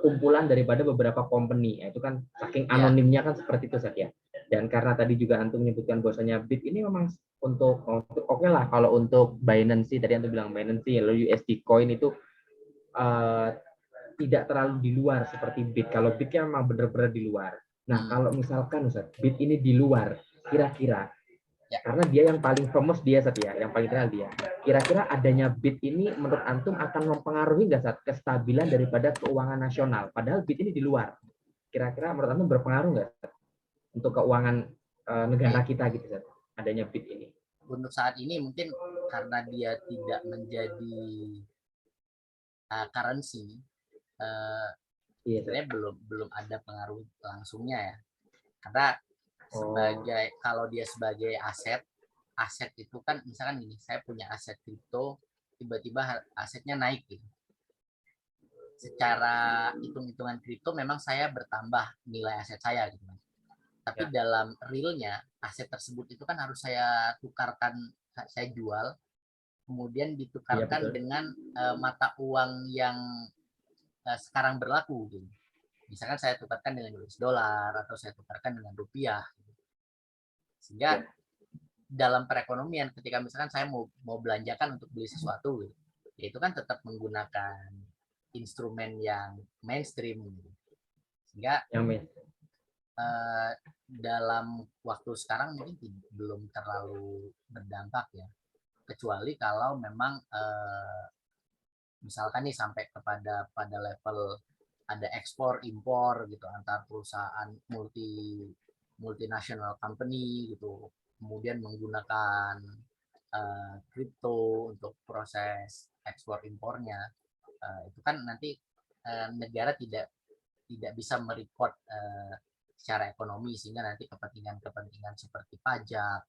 kumpulan daripada beberapa company. Itu kan saking anonimnya kan seperti itu saja. Dan karena tadi juga Antum menyebutkan bahwasanya Bit ini memang untuk oke lah kalau untuk Binance tadi Antum bilang Binance lalu USD Coin itu tidak terlalu di luar seperti Bit. Kalau Bit kan memang benar-benar di luar. Nah, kalau misalkan Ustaz, Bit ini di luar, kira-kira karena dia yang paling famous dia Satya, yang paling terkenal dia. Kira-kira adanya Bit ini menurut Antum akan mempengaruhi nggak Sat kestabilan daripada keuangan nasional? Padahal Bit ini di luar. Kira-kira menurut Antum berpengaruh nggak Sat? Untuk keuangan negara kita gitu Sat, adanya Bit ini? Untuk saat ini mungkin karena dia tidak menjadi currency, sebenarnya belum ada pengaruh langsungnya ya. Karena kalau dia sebagai aset itu kan misalkan gini, saya punya aset kripto, tiba-tiba asetnya naik gitu. Secara hitung-hitungan kripto memang saya bertambah nilai aset saya gitu. Tapi dalam realnya aset tersebut itu kan harus saya tukarkan, saya jual, kemudian ditukarkan dengan mata uang yang sekarang berlaku gitu. Misalkan saya tukarkan dengan US dollar atau saya tukarkan dengan rupiah. Sehingga dalam perekonomian ketika misalkan saya mau belanjakan untuk beli sesuatu gitu, ya itu kan tetap menggunakan instrumen yang mainstream gitu. Sehingga dalam waktu sekarang mungkin belum terlalu berdampak ya, kecuali kalau memang misalkan nih sampai pada level ada ekspor impor gitu antar perusahaan multinational company gitu, kemudian menggunakan kripto untuk proses ekspor impornya, itu kan nanti negara tidak bisa merecord secara ekonomi, sehingga nanti kepentingan seperti pajak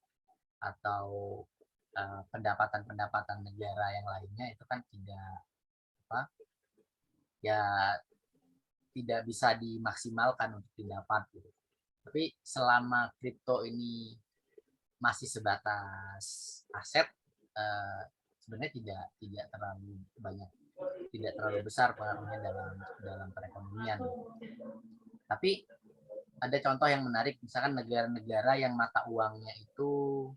atau pendapatan negara yang lainnya itu kan tidak bisa dimaksimalkan untuk didapat gitu. Tapi selama kripto ini masih sebatas aset, sebenarnya tidak terlalu banyak, tidak terlalu besar pengaruhnya dalam perekonomian. Tapi ada contoh yang menarik, misalkan negara-negara yang mata uangnya itu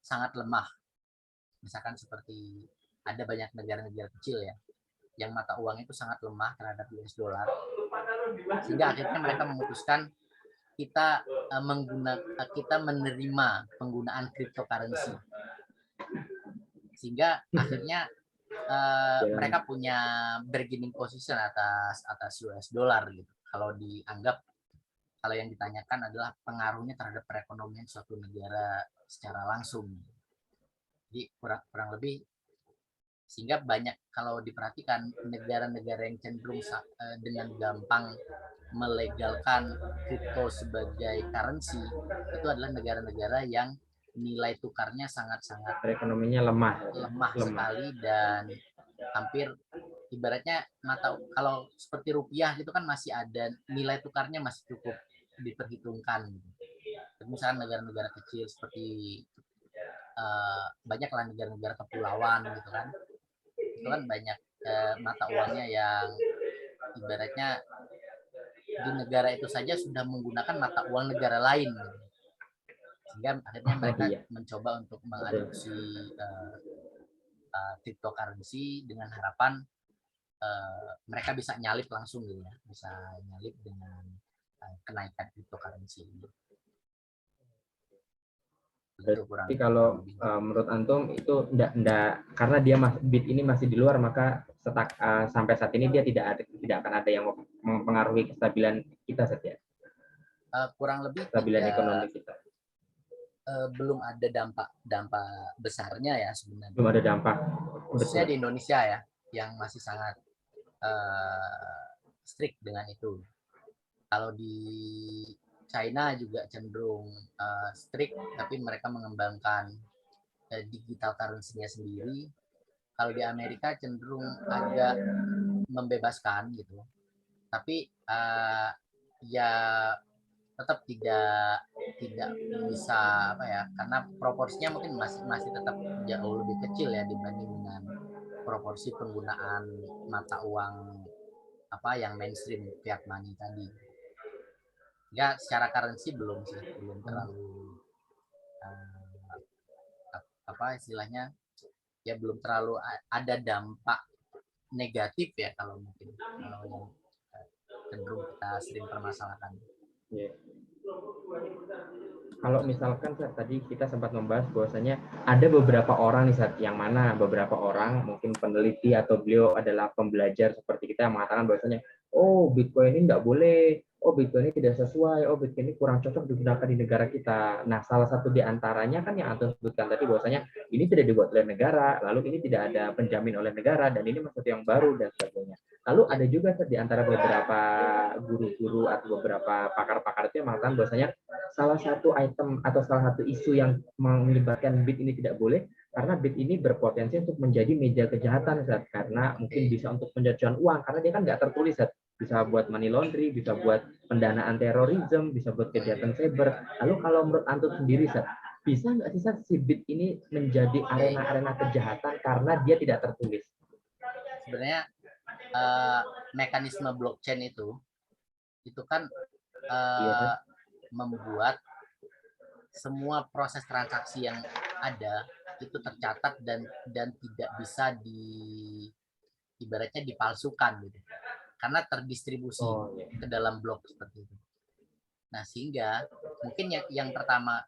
sangat lemah. Misalkan seperti ada banyak negara-negara kecil ya, yang mata uang itu sangat lemah terhadap US dollar, sehingga akhirnya mereka memutuskan kita menerima penggunaan cryptocurrency, sehingga akhirnya mereka punya bargaining position atas US dollar gitu. Kalau dianggap kalau yang ditanyakan adalah pengaruhnya terhadap perekonomian suatu negara secara langsung. Jadi kurang lebih, sehingga banyak kalau diperhatikan negara-negara yang cenderung dengan gampang melegalkan kripto sebagai currency itu adalah negara-negara yang nilai tukarnya sangat-sangat Perekonominya lemah. sekali, dan hampir ibaratnya kalau seperti rupiah gitu kan masih ada nilai tukarnya, masih cukup diperhitungkan. Misalnya negara-negara kecil seperti banyaklah negara-negara kepulauan gitu kan, itu kan banyak mata uangnya yang ibaratnya di negara itu saja sudah menggunakan mata uang negara lain, sehingga akhirnya mereka mencoba untuk mengadopsi cryptocurrency dengan harapan mereka bisa nyalip langsung gitu ya, bisa nyalip dengan kenaikan cryptocurrency. Tapi kalau menurut antum itu enggak karena dia Bit ini masih di luar, maka sampai saat ini dia tidak akan ada yang mempengaruhi kestabilan kita saja. Kurang lebih kestabilan ekonomi kita. Belum ada dampak besarnya ya sebenarnya. Belum ada dampak. Khususnya di Indonesia ya, yang masih sangat strict dengan itu. Kalau di China juga cenderung strict, tapi mereka mengembangkan digital currency-nya sendiri. Kalau di Amerika cenderung agak membebaskan gitu, tapi ya tetap tidak bisa apa ya, karena proporsinya mungkin masih tetap jauh lebih kecil ya dibanding dengan proporsi penggunaan mata uang apa yang mainstream fiat money tadi. Ya secara currency belum terlalu apa istilahnya ya, belum terlalu ada dampak negatif ya kalau mungkin yang cenderung kita sering permasalahkan. Yeah. Kalau misalkan tadi kita sempat membahas bahwasanya ada beberapa orang nih yang mana beberapa orang mungkin peneliti atau beliau adalah pembelajar seperti kita yang mengatakan bahwasanya oh Bitcoin ini nggak boleh, oh Bitcoin ini tidak sesuai, oh Bitcoin ini kurang cocok digunakan di negara kita. Nah salah satu di antaranya kan yang Anton sebutkan tadi bahwasanya ini tidak dibuat oleh negara, lalu ini tidak ada penjamin oleh negara, dan ini sesuatu yang baru dan sebagainya. Lalu ada juga di antara beberapa guru-guru atau beberapa pakar-pakar itu yang mengatakan bahwasanya salah satu item atau salah satu isu yang menyebabkan Bit ini tidak boleh karena Bit ini berpotensi untuk menjadi media kejahatan, Zat. Karena mungkin bisa untuk pencucian uang karena dia kan nggak tertulis, Zat. Bisa buat money laundry, bisa buat pendanaan terorisme, bisa buat kejahatan cyber. Lalu kalau menurut Antum sendiri, Zat, bisa nggak sih Zat, si Bit ini menjadi arena-arena kejahatan karena dia tidak tertulis? Sebenarnya mekanisme blockchain itu kan membuat semua proses transaksi yang ada itu tercatat dan tidak bisa ibaratnya dipalsukan gitu, karena terdistribusi ke dalam blok seperti itu. Nah sehingga mungkin yang pertama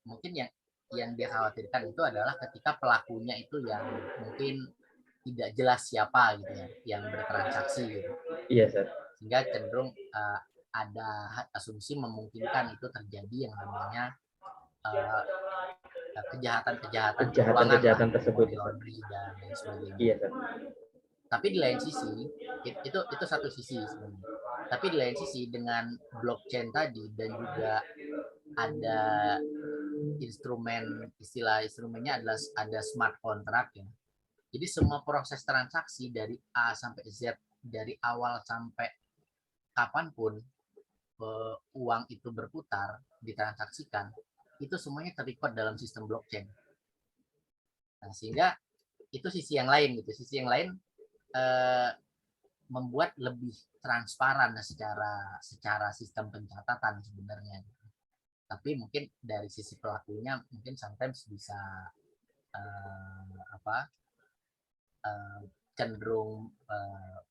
mungkin yang dia khawatirkan itu adalah ketika pelakunya itu yang mungkin tidak jelas siapa gitu ya yang bertransaksi gitu. Iya, Sir. Sehingga cenderung ada asumsi memungkinkan itu terjadi yang namanya kejahatan tersebut dan lain sebagainya. Iya, Sir. Tapi di lain sisi itu satu sisi sebenarnya. Tapi di lain sisi dengan blockchain tadi dan juga ada instrumennya adalah ada smart contract ya. Jadi semua proses transaksi dari A sampai Z, dari awal sampai kapanpun uang itu berputar, ditransaksikan, itu semuanya terrecord dalam sistem blockchain. Nah, sehingga itu sisi yang lain gitu. Sisi yang lain membuat lebih transparan secara sistem pencatatan sebenarnya. Tapi mungkin dari sisi pelakunya mungkin sometimes bisa cenderung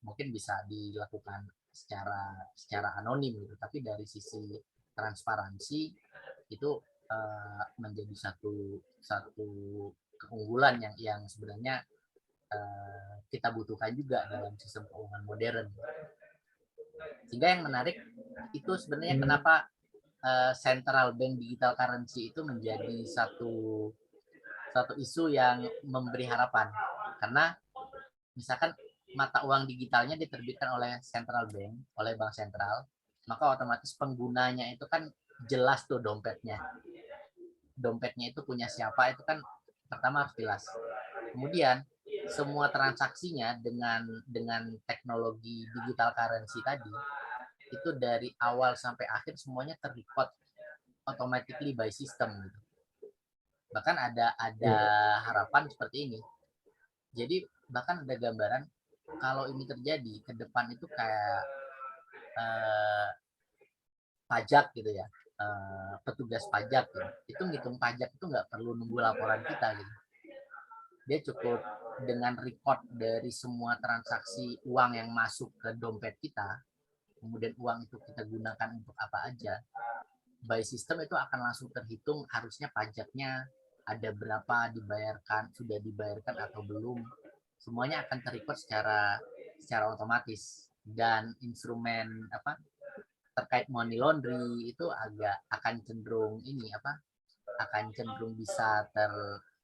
mungkin bisa dilakukan secara anonim gitu. Tapi dari sisi transparansi itu menjadi satu keunggulan yang sebenarnya kita butuhkan juga dalam sistem keuangan modern. Sehingga yang menarik itu sebenarnya kenapa central bank digital currency itu menjadi satu isu yang memberi harapan. Karena misalkan mata uang digitalnya diterbitkan oleh central bank, oleh bank sentral, maka otomatis penggunanya itu kan jelas tuh dompetnya. Dompetnya itu punya siapa itu kan pertama harus jelas. Kemudian semua transaksinya dengan teknologi digital currency tadi itu dari awal sampai akhir semuanya terrecord automatically by system gitu. Bahkan ada harapan seperti ini. Jadi bahkan ada gambaran kalau ini terjadi ke depan itu kayak pajak gitu ya, petugas pajak gitu. Itu ngitung pajak itu nggak perlu nunggu laporan kita gitu. Dia cukup dengan record dari semua transaksi uang yang masuk ke dompet kita, kemudian uang itu kita gunakan untuk apa aja, by system itu akan langsung terhitung harusnya pajaknya ada berapa dibayarkan, sudah dibayarkan atau belum. Semuanya akan terrecord secara otomatis, dan instrumen terkait money laundry itu akan cenderung bisa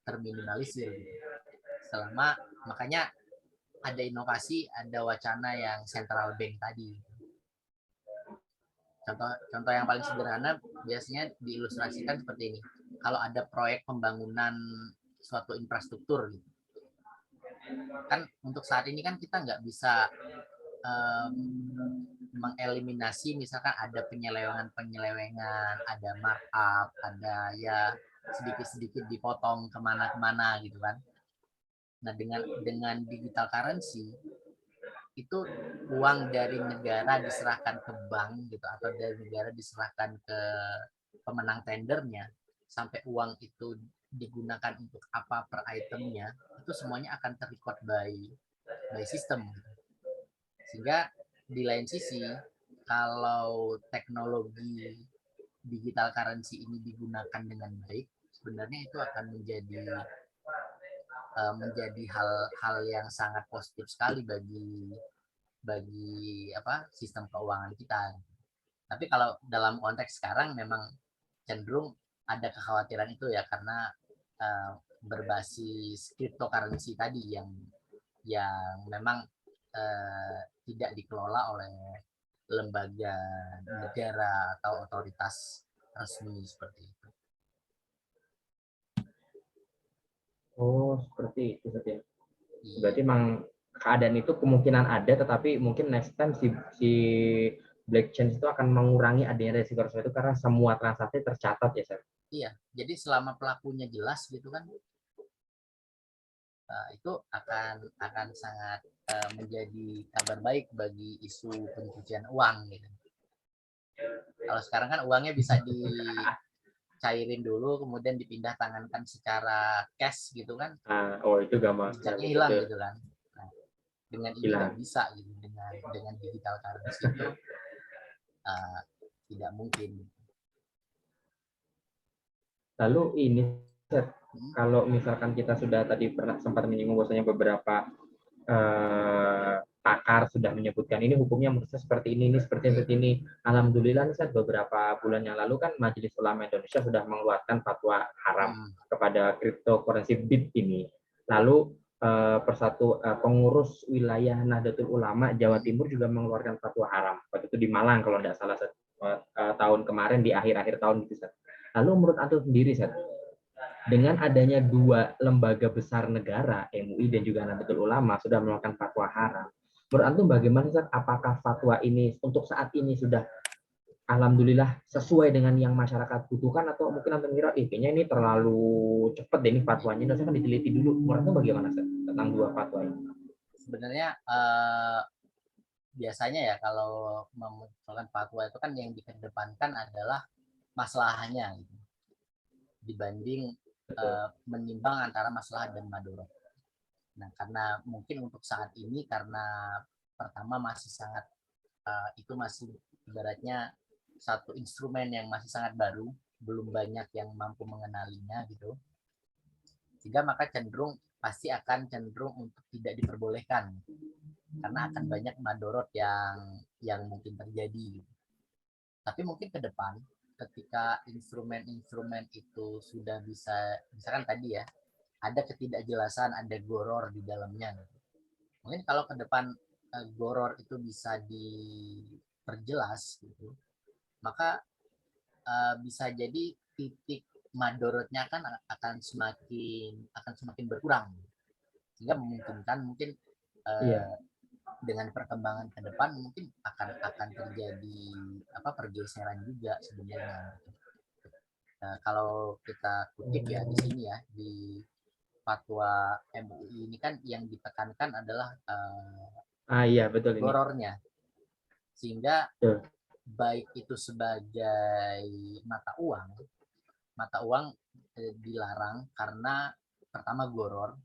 terminimalisir gitu. Makanya ada inovasi, ada wacana yang central bank tadi. Contoh yang paling sederhana biasanya diilustrasikan seperti ini. Kalau ada proyek pembangunan suatu infrastruktur gitu. Kan untuk saat ini kan kita nggak bisa mengeliminasi misalkan ada penyelewengan, ada markup, ada ya sedikit-sedikit dipotong kemana-kemana gitu kan. Nah dengan digital currency itu uang dari negara diserahkan ke bank gitu, atau dari negara diserahkan ke pemenang tendernya, sampai uang itu digunakan untuk apa per itemnya, itu semuanya akan terrecord by system gitu. Sehingga di lain sisi kalau teknologi digital currency ini digunakan dengan baik, sebenarnya itu akan menjadi hal yang sangat positif sekali bagi sistem keuangan kita. Tapi kalau dalam konteks sekarang memang cenderung ada kekhawatiran itu ya, karena berbasis cryptocurrency tadi yang memang tidak dikelola oleh lembaga negara atau otoritas resmi seperti itu. Oh, seperti itu saja. Berarti memang keadaan itu kemungkinan ada, tetapi mungkin next time si blockchain itu akan mengurangi adanya resiko itu karena semua transaksi tercatat ya, Sir? Iya, jadi selama pelakunya jelas gitu kan, itu akan sangat menjadi kabar baik bagi isu pencucian uang gitu. Kalau sekarang kan uangnya bisa dicairin dulu, kemudian dipindah tangankan secara cash gitu kan. Oh, itu gampang. Jejaknya hilang gitu kan. Nah, dengan ini nggak bisa gitu, dengan digital currency itu tidak mungkin. Lalu ini, kalau misalkan kita sudah tadi pernah sempat menyinggung bahwasanya beberapa pakar sudah menyebutkan ini hukumnya menurut seperti ini seperti ini. Alhamdulillah nih, beberapa bulan yang lalu kan Majelis Ulama Indonesia sudah mengeluarkan fatwa haram kepada cryptocurrency BIP ini. Lalu pengurus wilayah Nahdlatul Ulama Jawa Timur juga mengeluarkan fatwa haram. Waktu itu di Malang kalau tidak salah, tahun kemarin di akhir-akhir tahun itu. Lalu menurut Antum sendiri, dengan adanya dua lembaga besar negara, MUI dan juga Nahdlatul Ulama sudah melakukan fatwa haram. Menurut Antum bagaimana, Ustaz? Apakah fatwa ini untuk saat ini sudah alhamdulillah sesuai dengan yang masyarakat butuhkan, atau mungkin Antum kira kayaknya ini terlalu cepat deh ini fatwanya, harusnya kan diteliti dulu. Menurut Antum bagaimana, Ustaz, tentang dua fatwa ini? Sebenarnya biasanya ya kalau memunculkan fatwa itu kan yang dikedepankan adalah masalahnya gitu, dibanding menimbang antara masalah dan madorot. Nah, karena mungkin untuk saat ini karena pertama masih sangat itu masih ibaratnya satu instrumen yang masih sangat baru, belum banyak yang mampu mengenalinya gitu. Sehingga maka pasti akan cenderung untuk tidak diperbolehkan. karena akan banyak madorot yang mungkin terjadi. Tapi mungkin ke depan ketika instrumen-instrumen itu sudah bisa, misalkan tadi ya, ada ketidakjelasan, ada goror di dalamnya. Mungkin kalau ke depan goror itu bisa diperjelas gitu, maka bisa jadi titik madorotnya kan akan semakin berkurang, sehingga memungkinkan mungkin dengan perkembangan ke depan mungkin akan terjadi pergeseran juga sebenarnya. Kalau kita kutip ya di sini ya, di fatwa MUI ini kan yang ditekankan adalah iya betul ini. gorornya, sehingga Betul. baik itu sebagai mata uang dilarang karena pertama goror,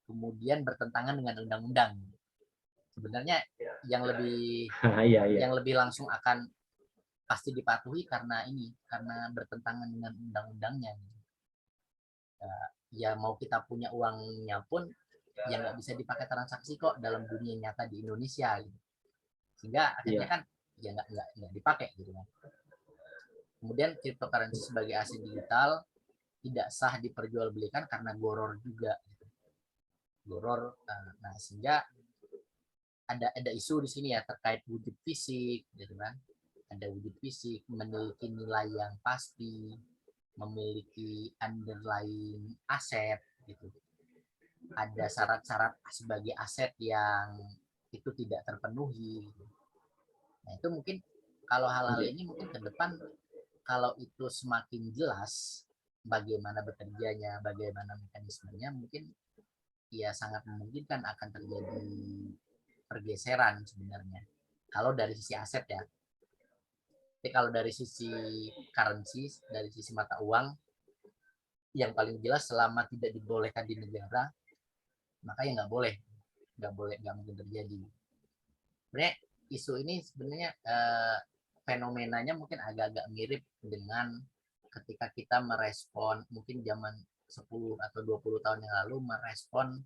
kemudian bertentangan dengan undang-undang. Sebenarnya yang lebih yang lebih langsung akan pasti dipatuhi karena bertentangan dengan undang-undangnya. Ya mau kita punya uangnya pun ya nggak bisa dipakai transaksi kok dalam dunia nyata di Indonesia gitu. Sehingga akhirnya kan ya nggak dipakai gitu kan. Kemudian cryptocurrency sebagai aset digital tidak sah diperjualbelikan karena goror juga gitu. Goror. Nah sehingga ada isu di sini ya terkait wujud fisik gitu kan. Ada wujud fisik, memiliki nilai yang pasti, memiliki underlying aset gitu. Ada syarat-syarat sebagai aset yang itu tidak terpenuhi. Nah itu mungkin kalau hal-hal ini mungkin ke depan kalau itu semakin jelas bagaimana bekerjanya, bagaimana mekanismenya, mungkin ya sangat memungkinkan akan terjadi pergeseran sebenarnya. Kalau dari sisi aset ya. Tapi kalau dari sisi currency, dari sisi mata uang, yang paling jelas selama tidak dibolehkan di negara, maka ya nggak mungkin terjadi. Sebenarnya isu ini sebenarnya fenomenanya mungkin agak-agak mirip dengan ketika kita merespon mungkin zaman 10 atau 20 tahun yang lalu merespon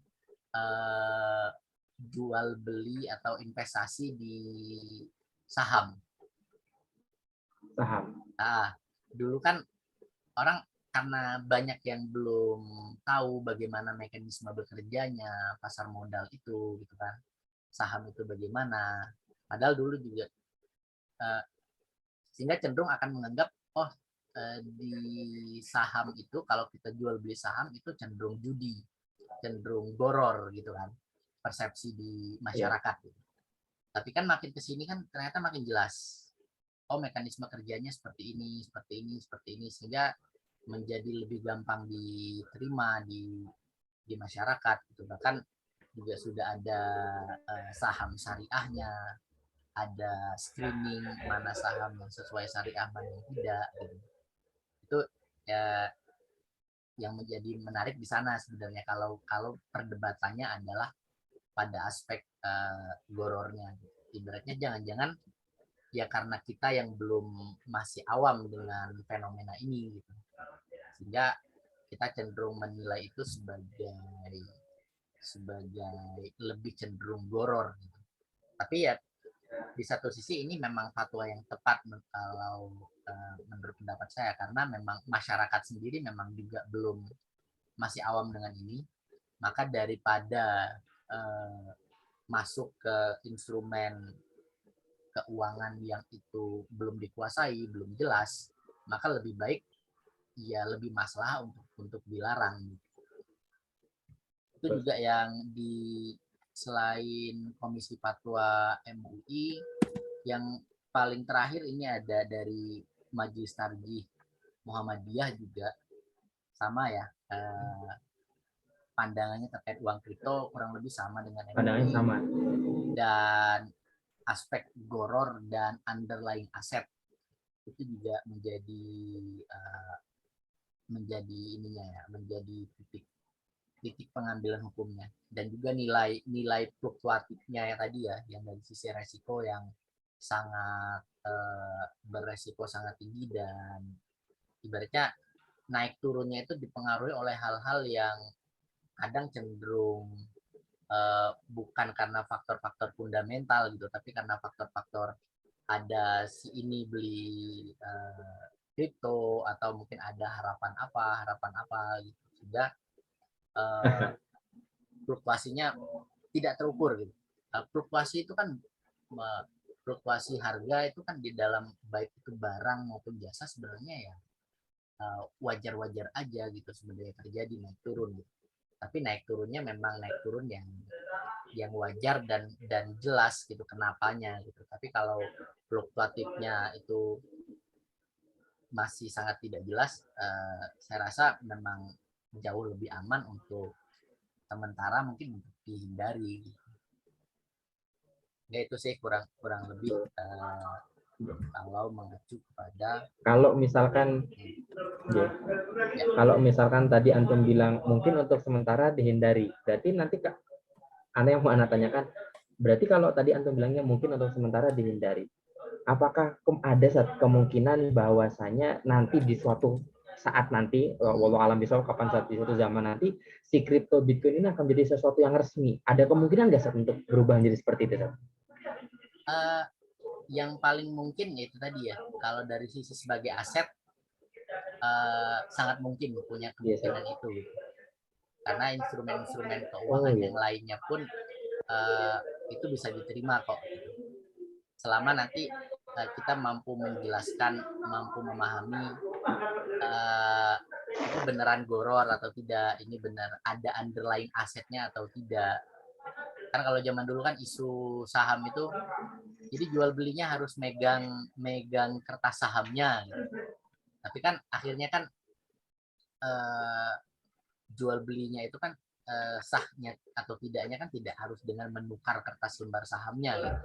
jual beli atau investasi di saham. Dulu kan orang karena banyak yang belum tahu bagaimana mekanisme bekerjanya pasar modal itu gitu kan, saham itu bagaimana, padahal dulu juga sehingga cenderung akan menganggap di saham itu kalau kita jual beli saham itu cenderung judi, cenderung goror gitu kan, persepsi di masyarakat gitu. Tapi kan makin kesini kan ternyata makin jelas, mekanisme kerjanya seperti ini, sehingga menjadi lebih gampang diterima di masyarakat gitu. Bahkan juga sudah ada saham syariahnya, ada screening mana saham yang sesuai syariah mana yang tidak gitu. Itu ya yang menjadi menarik di sana sebenarnya kalau perdebatannya adalah pada aspek gorornya. Ibaratnya jangan-jangan ya karena kita yang belum masih awam dengan fenomena ini gitu, sehingga kita cenderung menilai itu sebagai lebih cenderung goror gitu. Tapi ya di satu sisi ini memang fatwa yang tepat kalau menurut pendapat saya, karena memang masyarakat sendiri memang juga belum masih awam dengan ini, maka daripada masuk ke instrumen keuangan yang itu belum dikuasai, belum jelas, maka lebih baik ya lebih masalah untuk dilarang. Itu juga yang selain Komisi Fatwa MUI, yang paling terakhir ini ada dari Majelis Tarjih Muhammadiyah juga sama ya, pandangannya terkait uang kripto kurang lebih sama dengan MUI. Pandangannya sama. Dan aspek goror dan underlying aset itu juga menjadi titik pengambilan hukumnya, dan juga nilai fluktuatifnya ya tadi ya, yang dari sisi resiko yang sangat beresiko sangat tinggi, dan ibaratnya naik turunnya itu dipengaruhi oleh hal-hal yang kadang cenderung bukan karena faktor-faktor fundamental gitu, tapi karena faktor-faktor ada si ini beli kripto atau mungkin ada harapan apa gitu, sehingga fluktuasinya tidak terukur gitu. Fluktuasi itu kan fluktuasi harga itu kan di dalam baik itu barang maupun jasa sebenarnya ya wajar-wajar aja gitu sebenarnya terjadi naik turun gitu. Tapi naik turunnya memang naik turun yang wajar dan jelas gitu kenapanya gitu. Tapi kalau fluktuatifnya itu masih sangat tidak jelas, saya rasa memang jauh lebih aman untuk sementara mungkin untuk dihindari. Ya itu sih kurang lebih kalau mengacu kepada kalau misalkan kalau misalkan tadi antum bilang mungkin untuk sementara dihindari, berarti nanti Kak, yang mau anak tanyakan, berarti kalau tadi antum bilangnya mungkin untuk sementara dihindari, apakah ada kemungkinan bahwasanya nanti di suatu saat nanti, walau alam bisa kapan saat di suatu zaman nanti, si kripto Bitcoin ini akan menjadi sesuatu yang resmi? Ada kemungkinan nggak Sat untuk berubah menjadi seperti itu Sat? Yang paling mungkin yaitu tadi ya, kalau dari sisi sebagai aset sangat mungkin punya kemungkinan itu gitu. Karena instrumen-instrumen keuangan yang lainnya pun itu bisa diterima kok gitu. Selama nanti kita mampu menjelaskan, mampu memahami ini beneran goror atau tidak, ini benar ada underlying asetnya atau tidak. Karena kalau zaman dulu kan isu saham itu jadi jual belinya harus megang kertas sahamnya gitu. Tapi kan akhirnya kan jual belinya itu kan sahnya atau tidaknya kan tidak harus dengan menukar kertas lembar sahamnya gitu.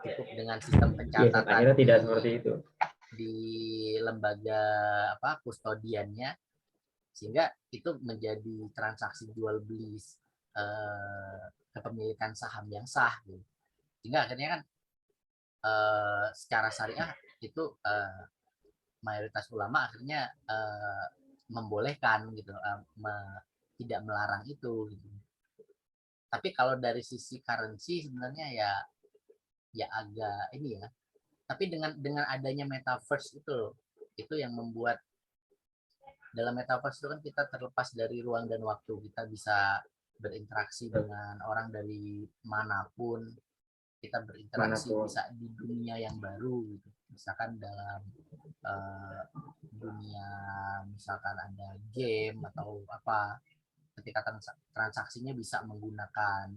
Cukup dengan sistem pencatatan akhirnya tidak seperti itu di lembaga kustodiannya, sehingga itu menjadi transaksi jual beli kepemilikan saham yang sah gitu. Sehingga akhirnya kan secara syariah itu mayoritas ulama akhirnya membolehkan gitu, tidak melarang itu gitu. Tapi kalau dari sisi currency sebenarnya ya agak ini ya. Tapi dengan adanya metaverse itu yang membuat dalam metaverse itu kan kita terlepas dari ruang dan waktu, kita bisa berinteraksi dengan orang dari manapun, kita berinteraksi bisa di dunia yang baru gitu. Misalkan dalam dunia misalkan ada game atau apa, ketika transaksinya bisa menggunakan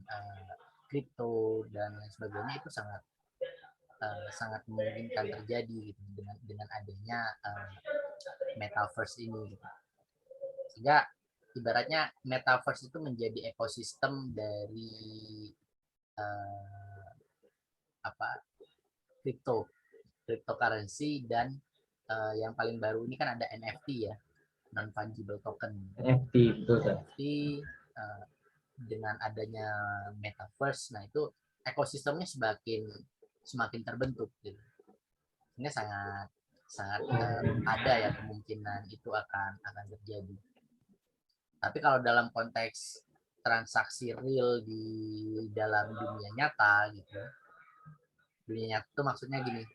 kripto dan lain sebagainya, itu sangat memungkinkan terjadi gitu, dengan adanya metaverse ini gitu. Sehingga ibaratnya metaverse itu menjadi ekosistem dari cryptocurrency, dan yang paling baru ini kan ada NFT ya, non fungible token. NFT dengan adanya metaverse, nah itu ekosistemnya semakin terbentuk gitu. Ini sangat ada ya kemungkinan itu akan terjadi. Tapi kalau dalam konteks transaksi real di dalam dunia nyata gitu, dunia nyata itu maksudnya gini,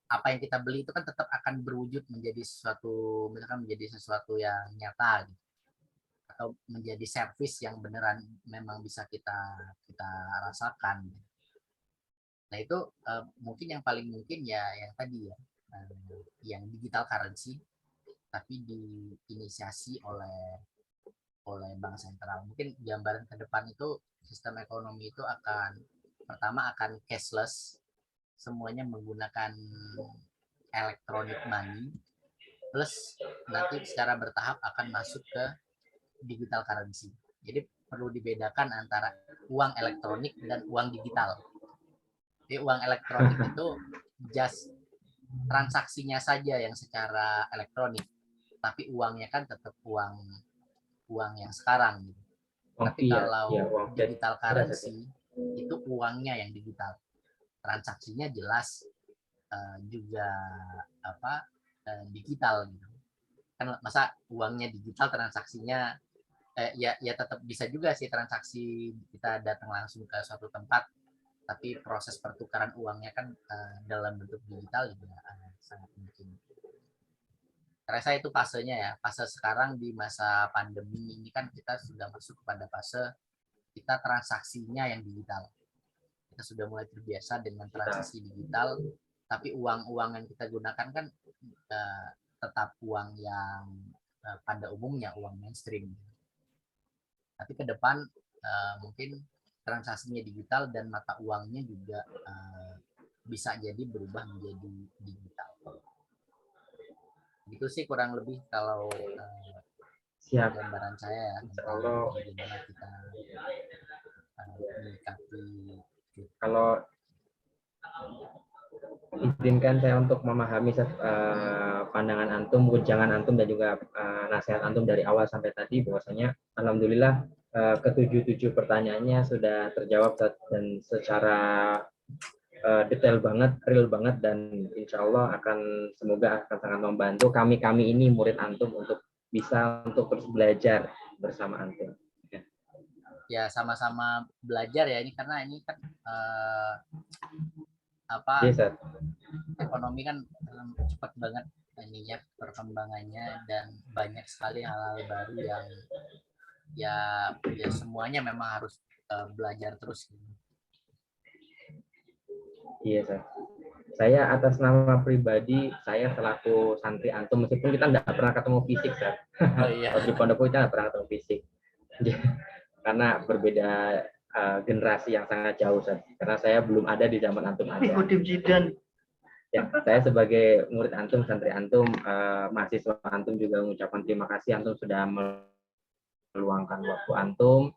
apa yang kita beli itu kan tetap akan berwujud menjadi sesuatu, misalkan menjadi sesuatu yang nyata gitu, atau menjadi service yang beneran memang bisa kita rasakan. Nah itu mungkin yang paling mungkin ya yang tadi ya, yang digital currency, tapi diinisiasi oleh bank sentral. Mungkin gambaran ke depan itu sistem ekonomi itu pertama akan cashless, semuanya menggunakan electronic money, plus nanti secara bertahap akan masuk ke digital currency. Jadi perlu dibedakan antara uang elektronik dan uang digital. Jadi uang elektronik itu just transaksinya saja yang secara elektronik, tapi uangnya kan tetap uang yang sekarang gitu. Tapi kalau digital currency itu uangnya yang digital, transaksinya jelas juga digital gitu. Kan masa uangnya digital transaksinya ya tetap bisa juga sih transaksi kita datang langsung ke suatu tempat, tapi proses pertukaran uangnya kan dalam bentuk digital juga sangat mungkin. Saya itu fasenya ya, fase sekarang di masa pandemi ini kan kita sudah masuk kepada fase kita transaksinya yang digital. Kita sudah mulai terbiasa dengan transaksi digital, tapi uang-uang yang kita gunakan kan tetap uang yang pada umumnya uang mainstream. Tapi ke depan mungkin transaksinya digital dan mata uangnya juga bisa jadi berubah menjadi digital. Itu sih kurang lebih kalau Siap. gambaran saya ya tentang bagaimana kita menyikapi. Kalau izinkan saya untuk memahami pandangan antum, gunjangan antum dan juga nasihat antum dari awal sampai tadi, bahwasanya alhamdulillah ketujuh pertanyaannya sudah terjawab dan secara detail banget, real banget, dan insya Allah semoga akan sangat membantu kami ini murid antum untuk bisa untuk terus belajar bersama antum. Ya sama-sama belajar ya ini karena ini kan ekonomi kan cepat banget ini ya perkembangannya dan banyak sekali hal-hal baru yang ya semuanya memang harus belajar terus. Iya, saya atas nama pribadi, saya selaku santri antum, meskipun kita nggak pernah ketemu fisik, Sir. Oh iya. Di pondok kita nggak pernah ketemu fisik, karena berbeda generasi yang sangat jauh, Sir. Karena saya belum ada di zaman antum ada. Ya, saya sebagai murid antum, santri antum, mahasiswa antum juga mengucapkan terima kasih antum sudah meluangkan waktu antum,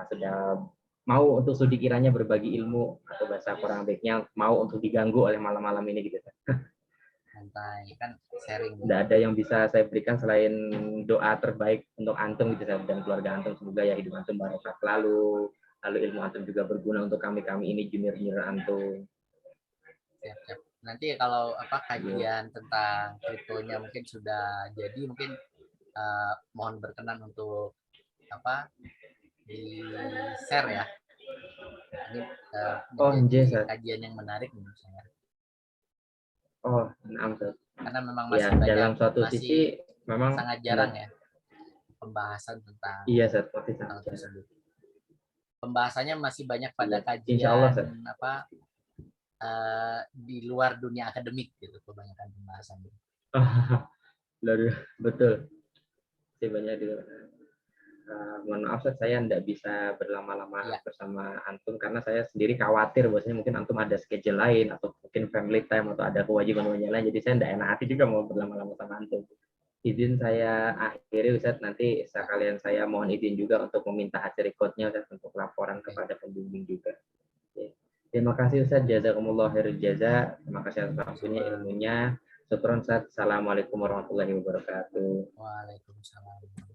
sudah mau untuk studi kiranya berbagi ilmu atau bahasa kurang baiknya mau untuk diganggu oleh malam-malam ini gitu. Santai kan sharing. Tidak ada yang bisa saya berikan selain doa terbaik untuk antum gitu dan keluarga antum, semoga ya hidup antum barokah lalu ilmu antum juga berguna untuk kami ini junior antum. Siap. Nanti kalau kajian tentang kriptonya mungkin sudah jadi, mungkin mohon berkenan untuk di share ya. Ini kajian yang menarik menurut saya. Oh, maaf. Karena memang masih ya, dalam suatu sisi memang sangat jarang ya pembahasan tentang hal tersebut. Pembahasannya masih banyak pada kajian Insyaallah, di luar dunia akademik gitu kebanyakan pembahasannya. Betul. Banyak di mohon maaf saya tidak bisa berlama-lama bersama antum karena saya sendiri khawatir bahwasanya mungkin antum ada schedule lain atau mungkin family time atau ada kewajiban lain, jadi saya tidak enak hati juga mau berlama-lama sama antum. Izin saya akhiri Ustaz, nanti sekalian saya mohon izin juga untuk meminta hasil rekodnya Ustaz untuk laporan kepada pembimbing juga. Terima kasih Ustaz, jazakumullah khairul jaza. Terima kasih atas waktunya, ilmunya. Syukron Ustaz. Assalamualaikum warahmatullahi wabarakatuh. Waalaikumsalam.